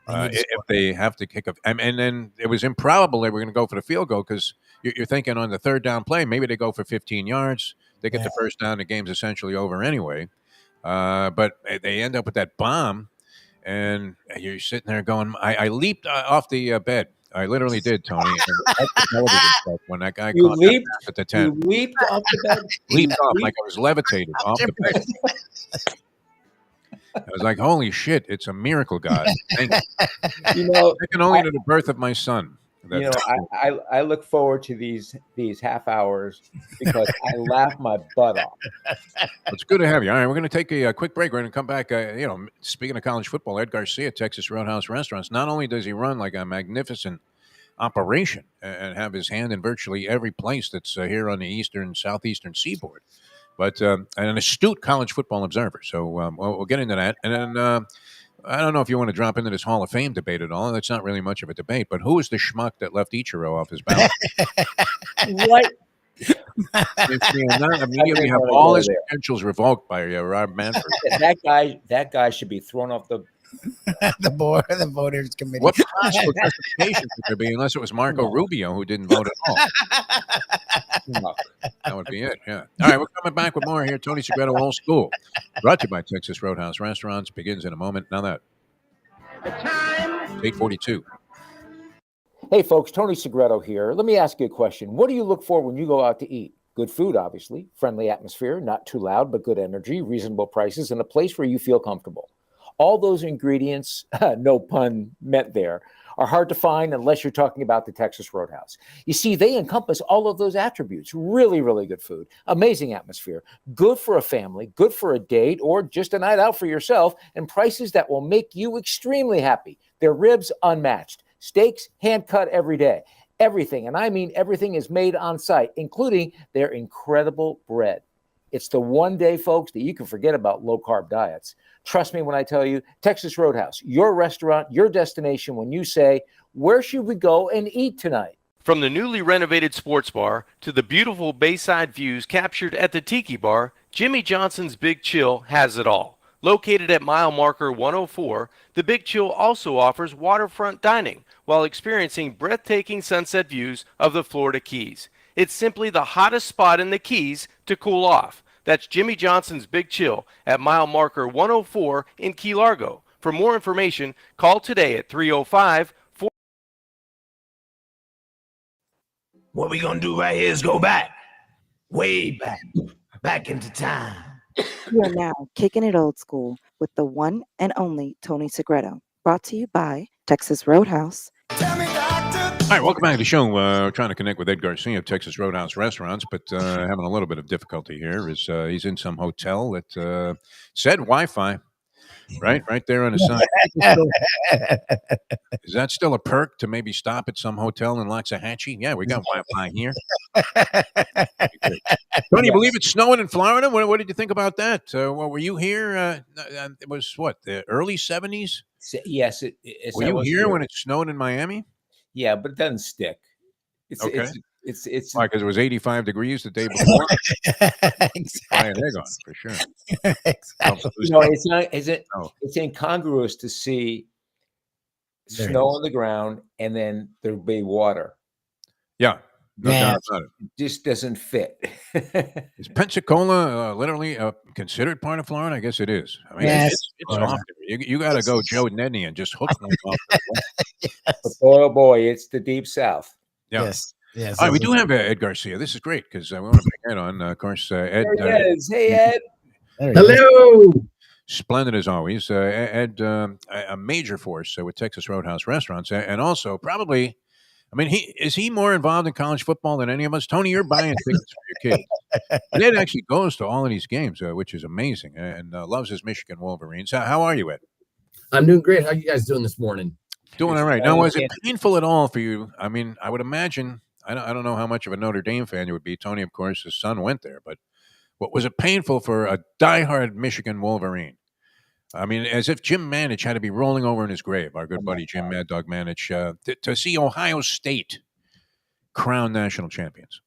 if they have to kick and then it was improbable they were going to go for the field goal, because you're thinking on the third down play, maybe they go for 15 yards, they get the first down, the game's essentially over anyway. But they end up with that bomb, and you're sitting there going, I leaped off the bed. I literally did, Tony. When that guy caught that at the 10. You leaped off the bed? Leaped off like I was levitated off the bed. I was like, holy shit, it's a miracle, God. Thank you. Second only to the birth of my son. I look forward to these half hours because I laugh my butt off. It's good to have you. All right, we're going to take a quick break. We're going to come back. Speaking of college football, Ed Garcia, Texas Roadhouse Restaurants. Not only does he run like a magnificent operation and have his hand in virtually every place that's here on the southeastern seaboard, but an astute college football observer. So we'll get into that. And then I don't know if you want to drop into this Hall of Fame debate at all. That's not really much of a debate. But who was the schmuck that left Ichiro off his ballot? What? Immediately have all his credentials revoked by Rob Manfred. That guy should be thrown off the the voters committee. What possible justification could there be unless it was Marco Rubio who didn't vote at all? That would be it. Yeah. All right, we're coming back with more here. Tony Segreto, Old School, brought to you by Texas Roadhouse Restaurants. Begins in a moment. Now that The time. it's 8:42. Hey, folks, Tony Segreto here. Let me ask you a question. What do you look for when you go out to eat? Good food, obviously, friendly atmosphere, not too loud, but good energy, reasonable prices, and a place where you feel comfortable. All those ingredients, no pun meant there, are hard to find unless you're talking about the Texas Roadhouse. You see, they encompass all of those attributes. Really, really good food, amazing atmosphere, good for a family, good for a date, or just a night out for yourself, and prices that will make you extremely happy. Their ribs unmatched. Steaks hand cut every day. Everything, and I mean everything, is made on site, including their incredible bread. It's the one day, folks, that you can forget about low-carb diets. Trust me when I tell you, Texas Roadhouse, your restaurant, your destination when you say, where should we go and eat tonight? From the newly renovated sports bar to the beautiful bayside views captured at the Tiki Bar, Jimmy Johnson's Big Chill has it all. Located at mile marker 104, the Big Chill also offers waterfront dining while experiencing breathtaking sunset views of the Florida Keys. It's simply the hottest spot in the Keys to cool off. That's Jimmy Johnson's Big Chill at mile marker 104 in Key Largo. For more information, call today at 305-4. What we gonna do right here is go back, way back into time. You are now kicking it old school with the one and only Tony Segreto. Brought to you by Texas Roadhouse. All right, welcome back to the show. Trying to connect with Ed Garcia of Texas Roadhouse Restaurants, but having a little bit of difficulty here. He's in some hotel that said Wi-Fi, right there on the side. Is that still a perk to maybe stop at some hotel in Loxahatchee? Yeah, we got Wi-Fi here. Don't you believe it's snowing in Florida? What did you think about that? Were you here? It was what, the early 70s? Yes. Were you here when it snowed in Miami? Yeah, but it doesn't stick. Okay. It's why? Because it was 85 degrees the day before. Exactly. They're gone for sure. Exactly. It's not. It's incongruous to see snow on the ground and then there'll be water. Yeah, no doubt about it. It just doesn't fit. Is Pensacola literally considered part of Florida? I guess it is. I mean, Yes. it's off there. You got to go Joe Nedney and just hook one off. But oh boy, it's the deep south. Yeah. Yes. Yes. All right, we do have Ed Garcia. This is great because we want to bring Ed on. Of course, Ed. There he is. Hey, Ed. Hello. Splendid as always. Ed, a major force with Texas Roadhouse Restaurants, and also probably, I mean, is he more involved in college football than any of us? Tony, you're buying tickets for your kids. And Ed actually goes to all of these games, which is amazing, and loves his Michigan Wolverines. How are you, Ed? I'm doing great. How are you guys doing this morning? Doing all right. Now, was it painful at all for you? I mean, I would imagine, I don't know how much of a Notre Dame fan you would be. Tony, of course, his son went there, but what was it painful for a diehard Michigan Wolverine? I mean, as if Jim Manich had to be rolling over in his grave, our good buddy Jim Mad Dog Manich, to see Ohio State crowned national champions.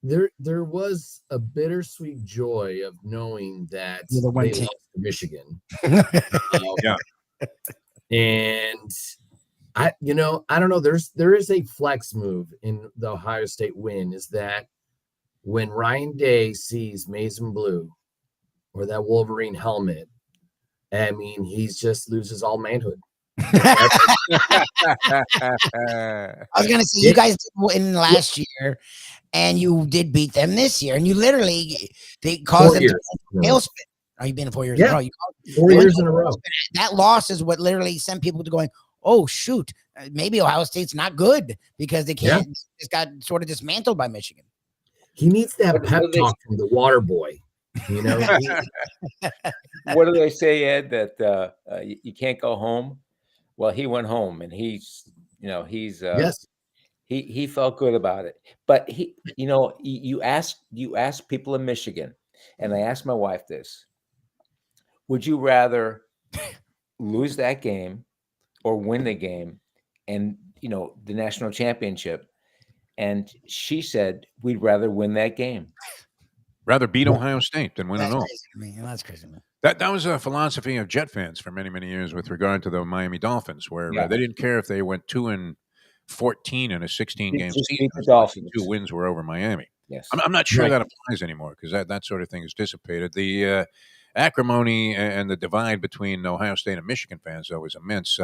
There was a bittersweet joy of knowing that they lost to Michigan. Yeah. And I don't know. There is a flex move in the Ohio State win, is that when Ryan Day sees maize and blue or that Wolverine helmet, I mean, he's just loses all manhood. I was gonna say you guys did win last year, and you did beat them this year, and you literally they caused them to tailspin. Oh, you've been 4 years in a row. 4 years in a row. That loss is what literally sent people to going, oh shoot, maybe Ohio State's not good because they can't. Just got sort of dismantled by Michigan. He needs that pep talk from the water boy. You know, what do they say, Ed? That you can't go home. Well, he went home, and he's yes. He felt good about it. But you ask people in Michigan, and I asked my wife this: would you rather lose that game or win the game, and the national championship? And she said, we'd rather win that game. Rather beat Ohio State than win it all. That's crazy, man. That was a philosophy of Jet fans for many, many years with regard to the Miami Dolphins, where they didn't care if they went 2-14 in a 16-game season. The Dolphins. 2 wins were over Miami. Yes, I'm not sure that applies anymore because that sort of thing is dissipated. The acrimony and the divide between Ohio State and Michigan fans, though, is immense.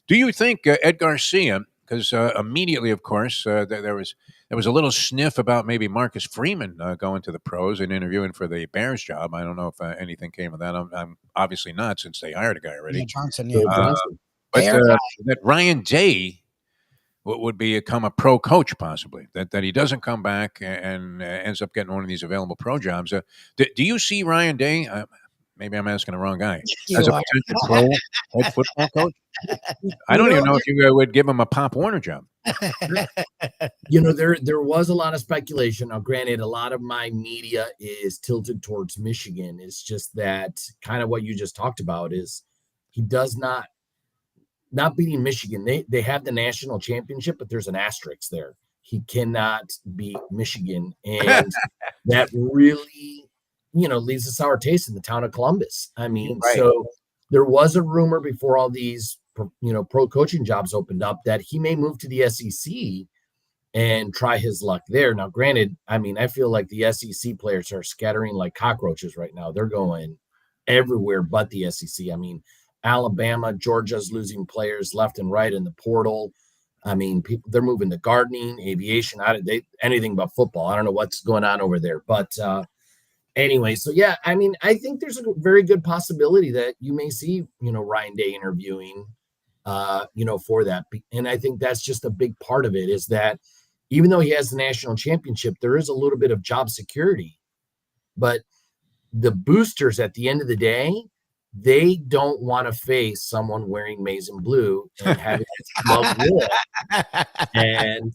Do you think Ed Garcia? Because immediately, of course, there was a little sniff about maybe Marcus Freeman going to the pros and interviewing for the Bears job. I don't know if anything came of that. I'm obviously not, since they hired a guy already. Yeah, Johnson, but that Ryan Day would become a pro coach, possibly. That he doesn't come back and ends up getting one of these available pro jobs. Do you see Ryan Day? Maybe I'm asking the wrong guy. As a potential pro head football coach? I don't even know if you would give him a Pop Warner job. There was a lot of speculation. Now, granted, a lot of my media is tilted towards Michigan. It's just that kind of what you just talked about is he does not beating Michigan. They have the national championship, but there's an asterisk there. He cannot beat Michigan. And that really leaves a sour taste in the town of Columbus. I mean, so there was a rumor before all these, pro coaching jobs opened up that he may move to the SEC and try his luck there. Now, granted, I mean, I feel like the SEC players are scattering like cockroaches right now. They're going everywhere but the SEC. I mean, Alabama, Georgia's losing players left and right in the portal. I mean, they're moving to gardening, aviation, anything but football. I don't know what's going on over there, but anyway, so yeah, I mean, I think there's a very good possibility that you may see, Ryan Day interviewing, for that. And I think that's just a big part of it is that even though he has the national championship, there is a little bit of job security. But the boosters at the end of the day, they don't want to face someone wearing maize and blue and having smug look. And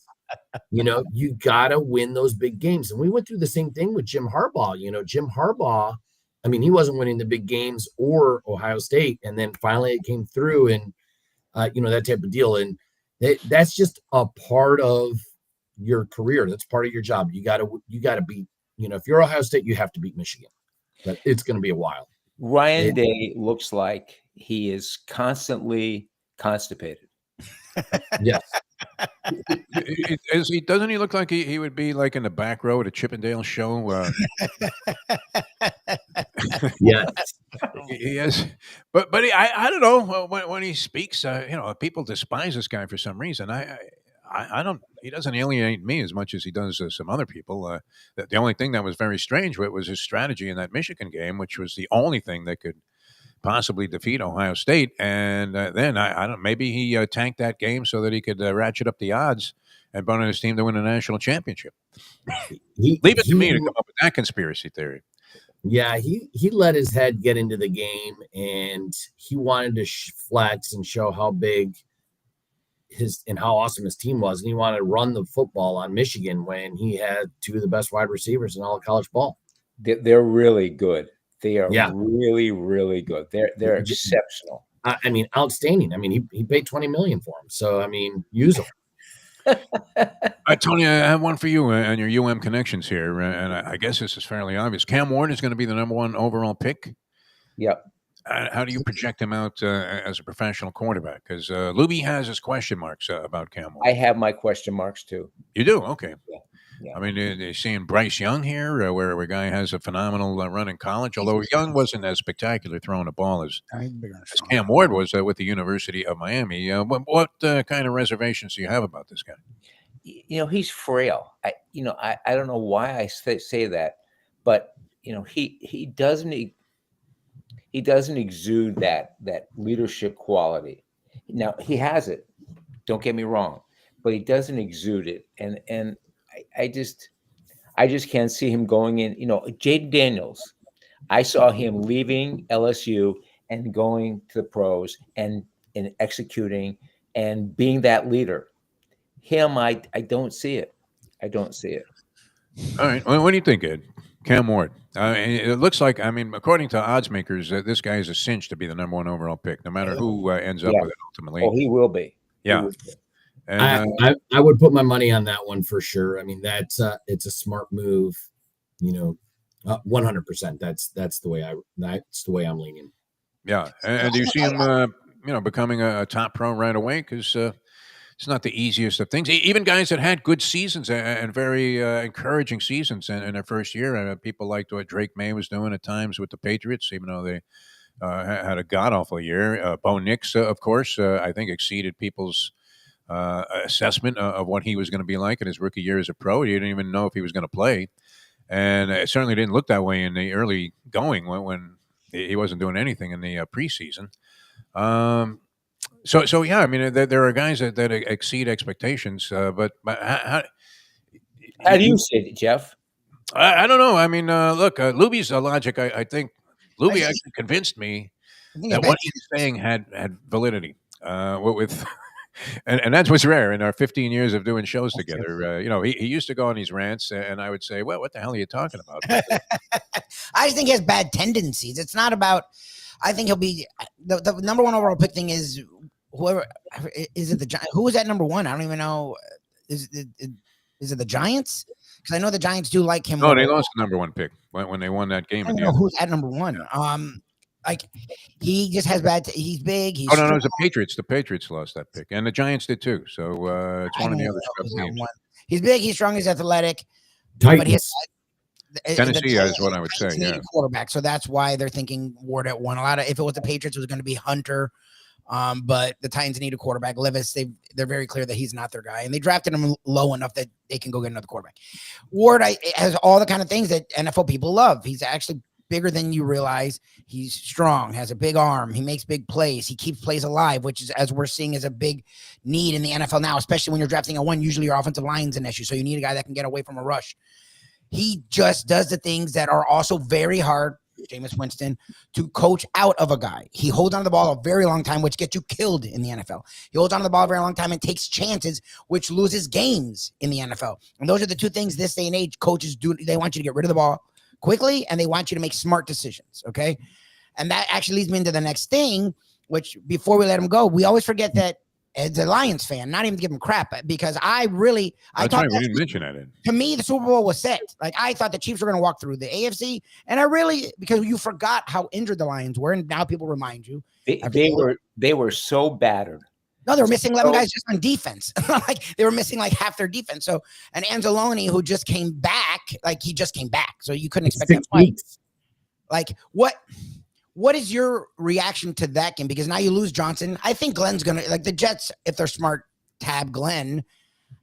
you got to win those big games. And we went through the same thing with Jim Harbaugh. Jim Harbaugh, I mean, he wasn't winning the big games or Ohio State. And then finally it came through and, that type of deal. And that's just a part of your career. That's part of your job. You got to beat, if you're Ohio State, you have to beat Michigan. But it's going to be a while. Ryan Day looks like he is constantly constipated. Yes. Doesn't he look like he would be like in the back row at a Chippendale show? Yes. He is. But I don't know when he speaks, people despise this guy for some reason. I don't. He doesn't alienate me as much as he does some other people. The only thing that was very strange was his strategy in that Michigan game, which was the only thing that could possibly defeat Ohio State. And then I don't. Maybe he tanked that game so that he could ratchet up the odds and run his team to win a national championship. Leave it to me to come up with that conspiracy theory. Yeah, he let his head get into the game, and he wanted to flex and show how big and how awesome his team was, and he wanted to run the football on Michigan when he had two of the best wide receivers in all of college ball. They're really good. They are really, really good. They're exceptional. I mean, outstanding. I mean, he paid $20 million for them, so I mean, use them. Tony, I have one for you and your UM connections here, and I guess this is fairly obvious. Cam Ward is going to be the number 1 overall pick. Yep. How do you project him out as a professional quarterback? Because Lubie has his question marks about Cam Ward. I have my question marks too. You do? Okay. Yeah. I mean, they're seeing Bryce Young here, where a guy has a phenomenal run in college, although Young wasn't as spectacular throwing the ball as Cam Ward was with the University of Miami. What kind of reservations do you have about this guy? He's frail. I don't know why I say that, but he doesn't exude that leadership quality. Now he has it, Don't get me wrong, but he doesn't exude it. And I just can't see him going in. Jaden Daniels, I saw him leaving LSU and going to the pros and executing and being that leader. Him, I don't see it. I don't see it. All right. Well, what do you think, Ed? Cam Ward. It looks like, according to odds makers, this guy is a cinch to be the number 1 overall pick, no matter who ends up Yeah. with it ultimately. Oh, he will be. He Yeah. will be. And, I would put my money on that one for sure. I mean, it's a smart move, 100%. That's the way I'm leaning. yeah. And do you see him, becoming a top pro right away? Because it's not the easiest of things. Even guys that had good seasons and very encouraging seasons in their first year. People liked what Drake May was doing at times with the Patriots, even though they had a god awful year. Bo Nix, of course, I think exceeded people's assessment of what he was going to be like in his rookie year as a pro. You didn't even know if he was going to play, and it certainly didn't look that way in the early going when he wasn't doing anything in the preseason. So yeah, there are guys that exceed expectations, but How do you see it, Jeff? I don't know. Look, Lubie's logic. I think Lubie actually convinced me that what he's saying had validity. With and that's what's rare in our 15 years of doing shows together. He used to go on these rants, and I would say, "Well, what the hell are you talking about?" I just think he has bad tendencies. It's not about. I think he'll be the number 1 overall pick thing is whoever is it the who was that number 1? I don't even know. Is it the Giants? Because I know the Giants do like him. No, they lost the number 1 pick when they won that game. I don't know who's at number 1. Like he just has bad. He's big. He's no, it's the Patriots. The Patriots lost that pick, and the Giants did too. So it's one of the other teams. He's big. He's strong. He's athletic. Titans. But Tennessee is what I would say. Yeah, quarterback. So that's why they're thinking Ward at 1. If it was the Patriots, it was going to be Hunter. But the Titans need a quarterback. Levis, they're very clear that he's not their guy, and they drafted him low enough that they can go get another quarterback. Ward has all the kind of things that NFL people love. He's actually bigger than you realize. He's strong, has a big arm. He makes big plays. He keeps plays alive, which is, as we're seeing, is a big need in the NFL now, especially when you're drafting a 1. Usually your offensive line's an issue, so you need a guy that can get away from a rush. He just does the things that are also very hard, Jameis Winston, to coach out of a guy. He holds on to the ball a very long time, which gets you killed in the NFL. He holds on to the ball a very long time and takes chances, which loses games in the NFL. And those are the 2 things this day and age coaches do. They want you to get rid of the ball quickly, and they want you to make smart decisions, okay? And that actually leads me into the next thing, which before we let him go, we always forget that Ed's a Lions fan, not even to give him crap, because I thought right. We didn't mention that. To me, the Super Bowl was set. Like, I thought the Chiefs were going to walk through the AFC, and because you forgot how injured the Lions were, and now people remind you. They were so battered. No, they were missing 11 guys just on defense. Like, they were missing like half their defense. So, and Anzalone, who just came back, he just came back. So you couldn't expect that fight. Like, what is your reaction to that game? Because now you lose Johnson. I think Glenn's going to, the Jets, if they're smart, tab Glenn.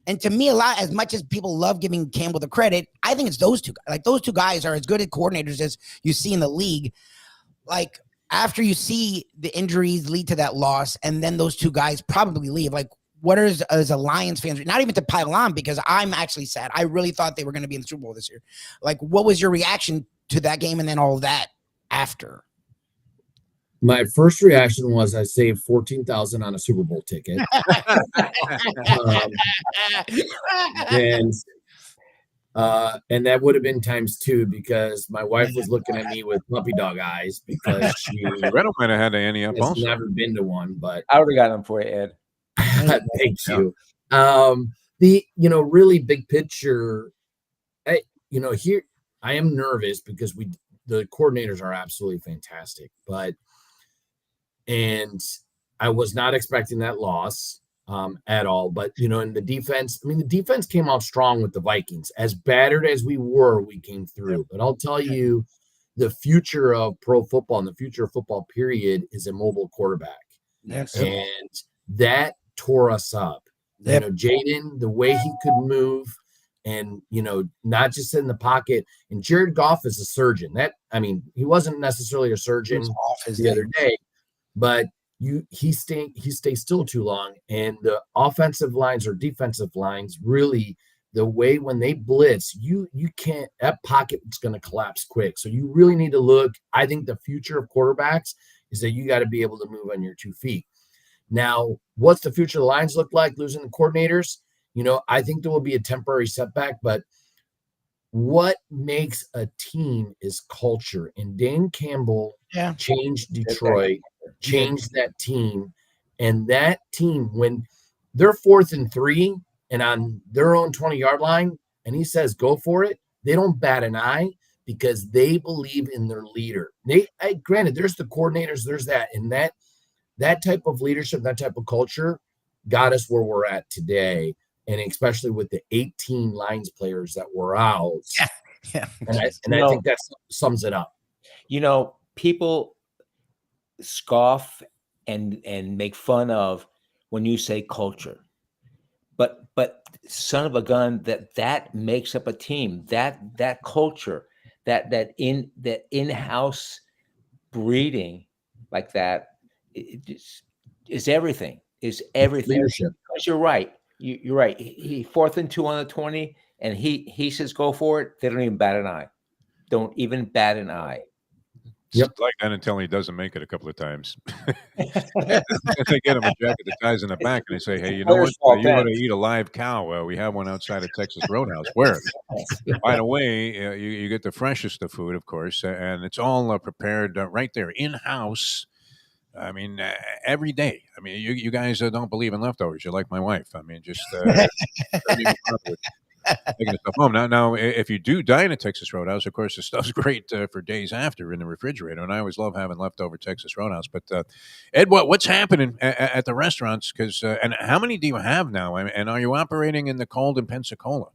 And to me, as much as people love giving Campbell the credit, I think it's those 2 guys. Like, those 2 guys are as good at coordinators as you see in the league. Like, after you see the injuries lead to that loss, and then those 2 guys probably leave, like, what is as a Lions fan, not even to pile on, because I'm actually sad. I really thought they were going to be in the Super Bowl this year. Like, what was your reaction to that game and then all of that after? My first reaction was I saved $14,000 on a Super Bowl ticket. And that would have been times 2, because my wife was looking at me with puppy dog eyes, because she Reynolds might have had to ante up has also. never been to one. But I would have got them for you, Ed. Thank you. The really big picture. Here I am nervous because the coordinators are absolutely fantastic, and I was not expecting that loss at all. But, in the defense, the defense came out strong with the Vikings. As battered as we were, we came through. But I'll tell you, the future of pro football and the future of football, period, is a mobile quarterback. Yes. And that tore us up. Yep. Jaden, the way he could move and, not just sit in the pocket. And Jared Goff is a surgeon. He wasn't necessarily a surgeon the other day, but he stays still too long, and the offensive lines or defensive lines really, the way when they blitz, you can't, that pocket is going to collapse quick. So you really need to look. I think the future of quarterbacks is that you got to be able to move on your 2 feet. Now, what's the future of the lines look like losing the coordinators? I think there will be a temporary setback, but what makes a team is culture. And Dane Campbell changed Detroit, changed that team. And that team, when they're 4th and 3 and on their own 20-yard line, and he says, go for it, they don't bat an eye because they believe in their leader. Granted, there's the coordinators, there's that. And that type of leadership, that type of culture got us where we're at today. And especially with the 18 lines players that were out. Yeah. And I think that sums it up. People scoff and make fun of when you say culture. But son of a gun, that makes up a team. That culture, that in-house breeding like that, is everything. Is everything. Leadership. Because you're right. You're right. He 4th and 2 on the 20, and he says go for it. They don't even bat an eye. Don't even bat an eye. Yep. Like that until he doesn't make it a couple of times. They get him a jacket that ties in the back, and they say, "Hey, you know what? You ought to eat a live cow. We have one outside of Texas Roadhouse. Where? By the way, you get the freshest of food, of course, and it's all prepared right there in house." I mean, every day. I mean, you guys don't believe in leftovers. You're like my wife. I mean, just taking stuff home. Now, if you do dine at Texas Roadhouse, of course, the stuff's great for days after in the refrigerator. And I always love having leftover Texas Roadhouse. But Ed, what's happening at the restaurants? Because and how many do you have now? And are you operating in the cold in Pensacola?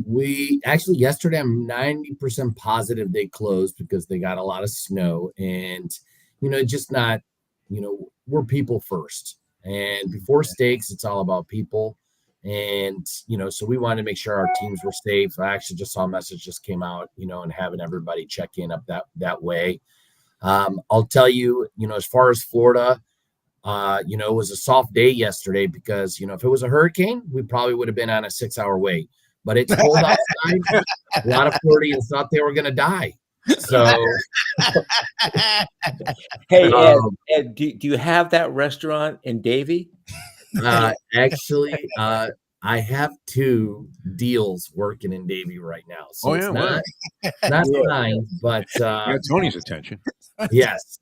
We actually yesterday, I'm 90% positive they closed because they got a lot of snow, and just not, we're people first, and before steaks, it's all about people. And, so we wanted to make sure our teams were safe. I actually just saw a message just came out, and having everybody check in up that way. I'll tell you, as far as Florida, it was a soft day yesterday because, if it was a hurricane, we probably would have been on a 6-hour wait, but it's cold outside. A lot of Floridians thought they were going to die. So, hey, Ed, do you have that restaurant in Davie? Actually, I have 2 deals working in Davie right now. So it's not mine, but got Tony's attention. Yes,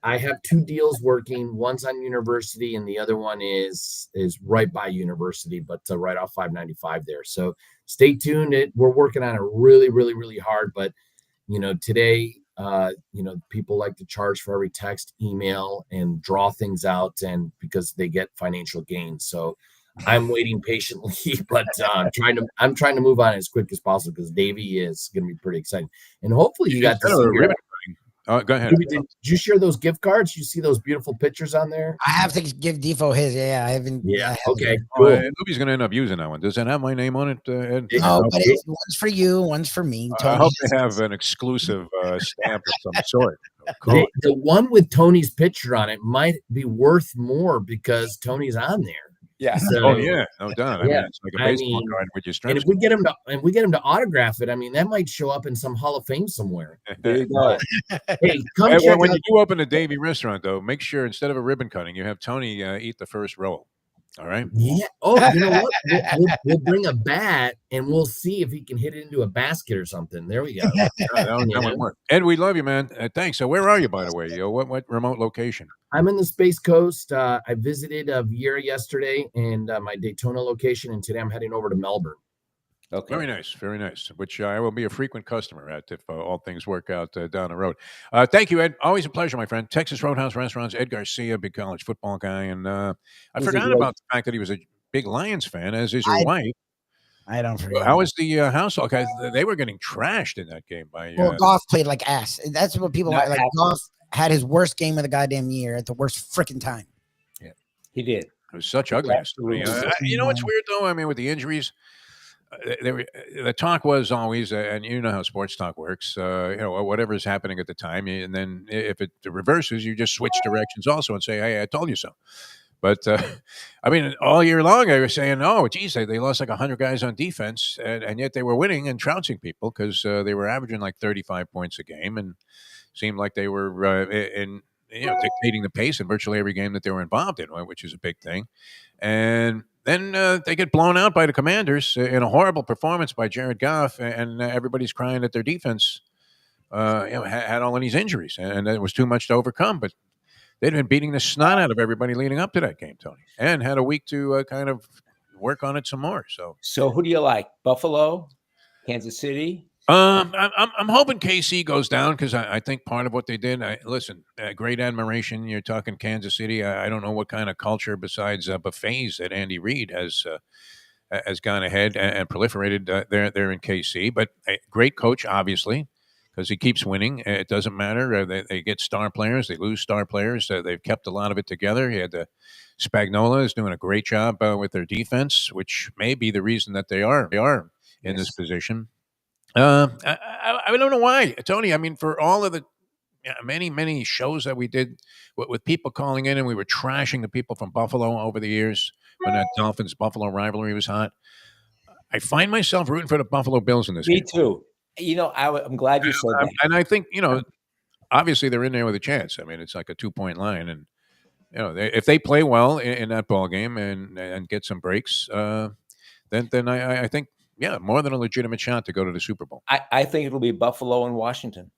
I have 2 deals working. One's on University, and the other one is right by University, but right off 595 there. So stay tuned. We're working on it really, really, really hard. But today, people like to charge for every text, email, and draw things out, and because they get financial gain. So I'm waiting patiently, but I'm trying to move on as quick as possible because Davie is going to be pretty exciting, and hopefully you got to see ribbon cutting. Go ahead. Did you share those gift cards? You see those beautiful pictures on there? I have to give Defo his. Yeah, I haven't. Yeah. Okay. Cool. Lubie's going to end up using that one. Does that have my name on it, Ed? No, but one's for you, one's for me. I hope they have an exclusive stamp of some sort. Cool. The one with Tony's picture on it might be worth more because Tony's on there. Yeah. So, no doubt. I mean, it's like a baseball card with your strength. And if we get him to autograph it, I mean, that might show up in some Hall of Fame somewhere. There you go. Hey, come check when out. you do open a Davie restaurant, though, make sure instead of a ribbon cutting, you have Tony eat the first roll. All right. Yeah. Oh, you know what? We'll bring a bat and we'll see if he can hit it into a basket or something. There we go. That would work. Ed, we love you, man. Thanks. So, where are you, by the way? What remote location? I'm in the Space Coast. I visited Vieira yesterday and my Daytona location, and today I'm heading over to Melbourne. Okay. Very nice. Very nice. Which I will be a frequent customer at if all things work out down the road. Thank you, Ed. Always a pleasure, my friend. Texas Roadhouse Restaurants, Ed Garcia, big college football guy. And I forgot about the fact that he was a big Lions fan, as is your wife. I don't forget. How was the household? They were getting trashed in that game. Goff played like ass. That's what people like. Goff had his worst game of the goddamn year at the worst freaking time. Yeah, he did. It was such ugliness. You know what's weird, though? I mean, with the injuries, the talk was always, and you know how sports talk works. Whatever is happening at the time, and then if it reverses, you just switch directions also and say, "Hey, I told you so." But I mean, all year long, I was saying, "Oh, geez, they lost like 100 guys on defense, and yet they were winning and trouncing people because they were averaging like 35 points a game, and seemed like they were dictating the pace in virtually every game that they were involved in, which is a big thing." And then they get blown out by the Commanders in a horrible performance by Jared Goff, and everybody's crying that their defense had all of these injuries, and it was too much to overcome. But they'd been beating the snot out of everybody leading up to that game, Tony, and had a week to kind of work on it some more. So who do you like? Buffalo, Kansas City? I'm hoping KC goes down because I think part of what they did. Listen, great admiration. You're talking Kansas City. I don't know what kind of culture besides buffets that Andy Reid has gone ahead and proliferated there in KC. But a great coach, obviously, because he keeps winning. It doesn't matter. They get star players. They lose star players. They've kept a lot of it together. He had Spagnuolo is doing a great job with their defense, which may be the reason that they are in this position. I don't know why, Tony. I mean, for all of the many shows that we did with people calling in, and we were trashing the people from Buffalo over the years when that Dolphins Buffalo rivalry was hot. I find myself rooting for the Buffalo Bills in this Me game. too. I'm glad you said that. And I think obviously they're in there with a chance. I mean, it's like a 2-point line, and if they play well in that ball game and get some breaks, then I think. Yeah, more than a legitimate shot to go to the Super Bowl. I think it'll be Buffalo and Washington.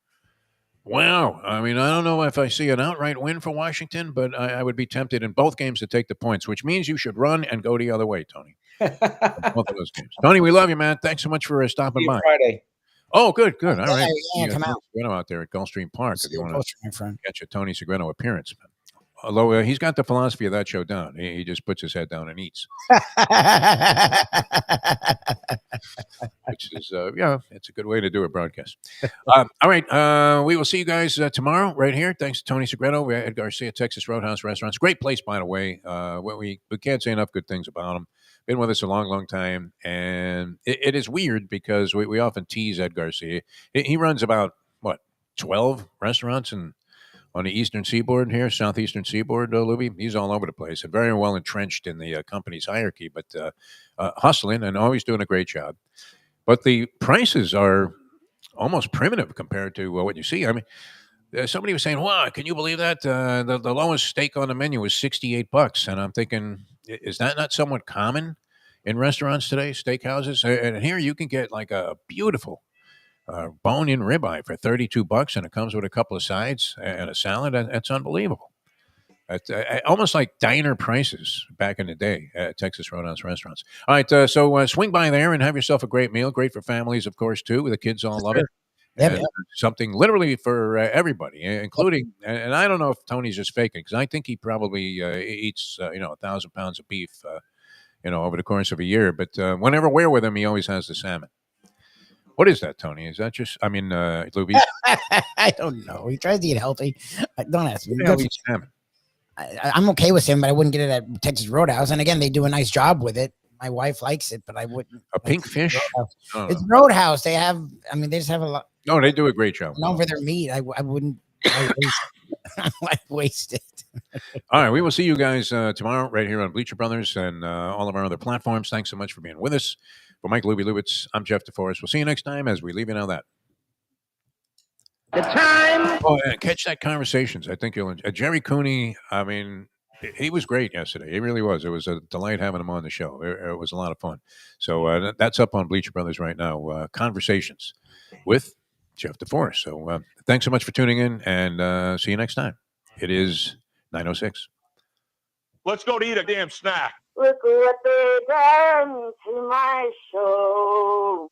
Wow. I mean, I don't know if I see an outright win for Washington, but I would be tempted in both games to take the points, which means you should run and go the other way, Tony. Both of those games. Tony, we love you, man. Thanks so much for stopping by. Friday. Oh, good. All right. Yeah, come out. Segreto out there at Gulfstream Park if you want to catch a Tony Segreto appearance. Although he's got the philosophy of that show down. He just puts his head down and eats. Which is, it's a good way to do a broadcast. All right. We will see you guys tomorrow right here. Thanks to Tony Segreto. We're at Garcia, Texas Roadhouse Restaurants. Great place, by the way. We can't say enough good things about them. Been with us a long time. And it is weird because we often tease Ed Garcia. He runs about, 12 restaurants on the eastern seaboard here, southeastern seaboard, Lubie. He's all over the place and very well entrenched in the company's hierarchy, but hustling and always doing a great job. But the prices are almost primitive compared to what you see. I mean, somebody was saying, "Wow, can you believe that? The lowest steak on the menu was $68." And I'm thinking, is that not somewhat common in restaurants today, steakhouses? And here you can get like a beautiful bone-in ribeye for $32, and it comes with a couple of sides and a salad. That's unbelievable. Almost like diner prices back in the day at Texas Roadhouse restaurants. All right, so swing by there and have yourself a great meal. Great for families, of course, too. The kids all love it. And something literally for everybody, including, and I don't know if Tony's just faking, because I think he probably eats, 1,000 pounds of beef, over the course of a year. But whenever we're with him, he always has the salmon. What is that, Tony? Is that just, Lubie? I don't know. He tries to eat healthy. Don't ask me. Salmon. I'm okay with him, but I wouldn't get it at Texas Roadhouse. And again, they do a nice job with it. My wife likes it, but I wouldn't. A pink fish? It's Roadhouse. They have, they just have a lot. No, they do a great job. Known for their meat. I wouldn't waste it. All right. We will see you guys tomorrow right here on Bleacher Brothers and all of our other platforms. Thanks so much for being with us. For Mike Lubie Lubitz, I'm Jeff DeForest. We'll see you next time as we leave you now that. The time. Oh, and catch that Conversations. I think you'll enjoy. Jerry Cooney, he was great yesterday. He really was. It was a delight having him on the show. It was a lot of fun. So that's up on Bleacher Brothers right now. Conversations with Jeff DeForest. So thanks so much for tuning in, and see you next time. It is 9:06. Let's go to eat a damn snack. Look what they done to my show.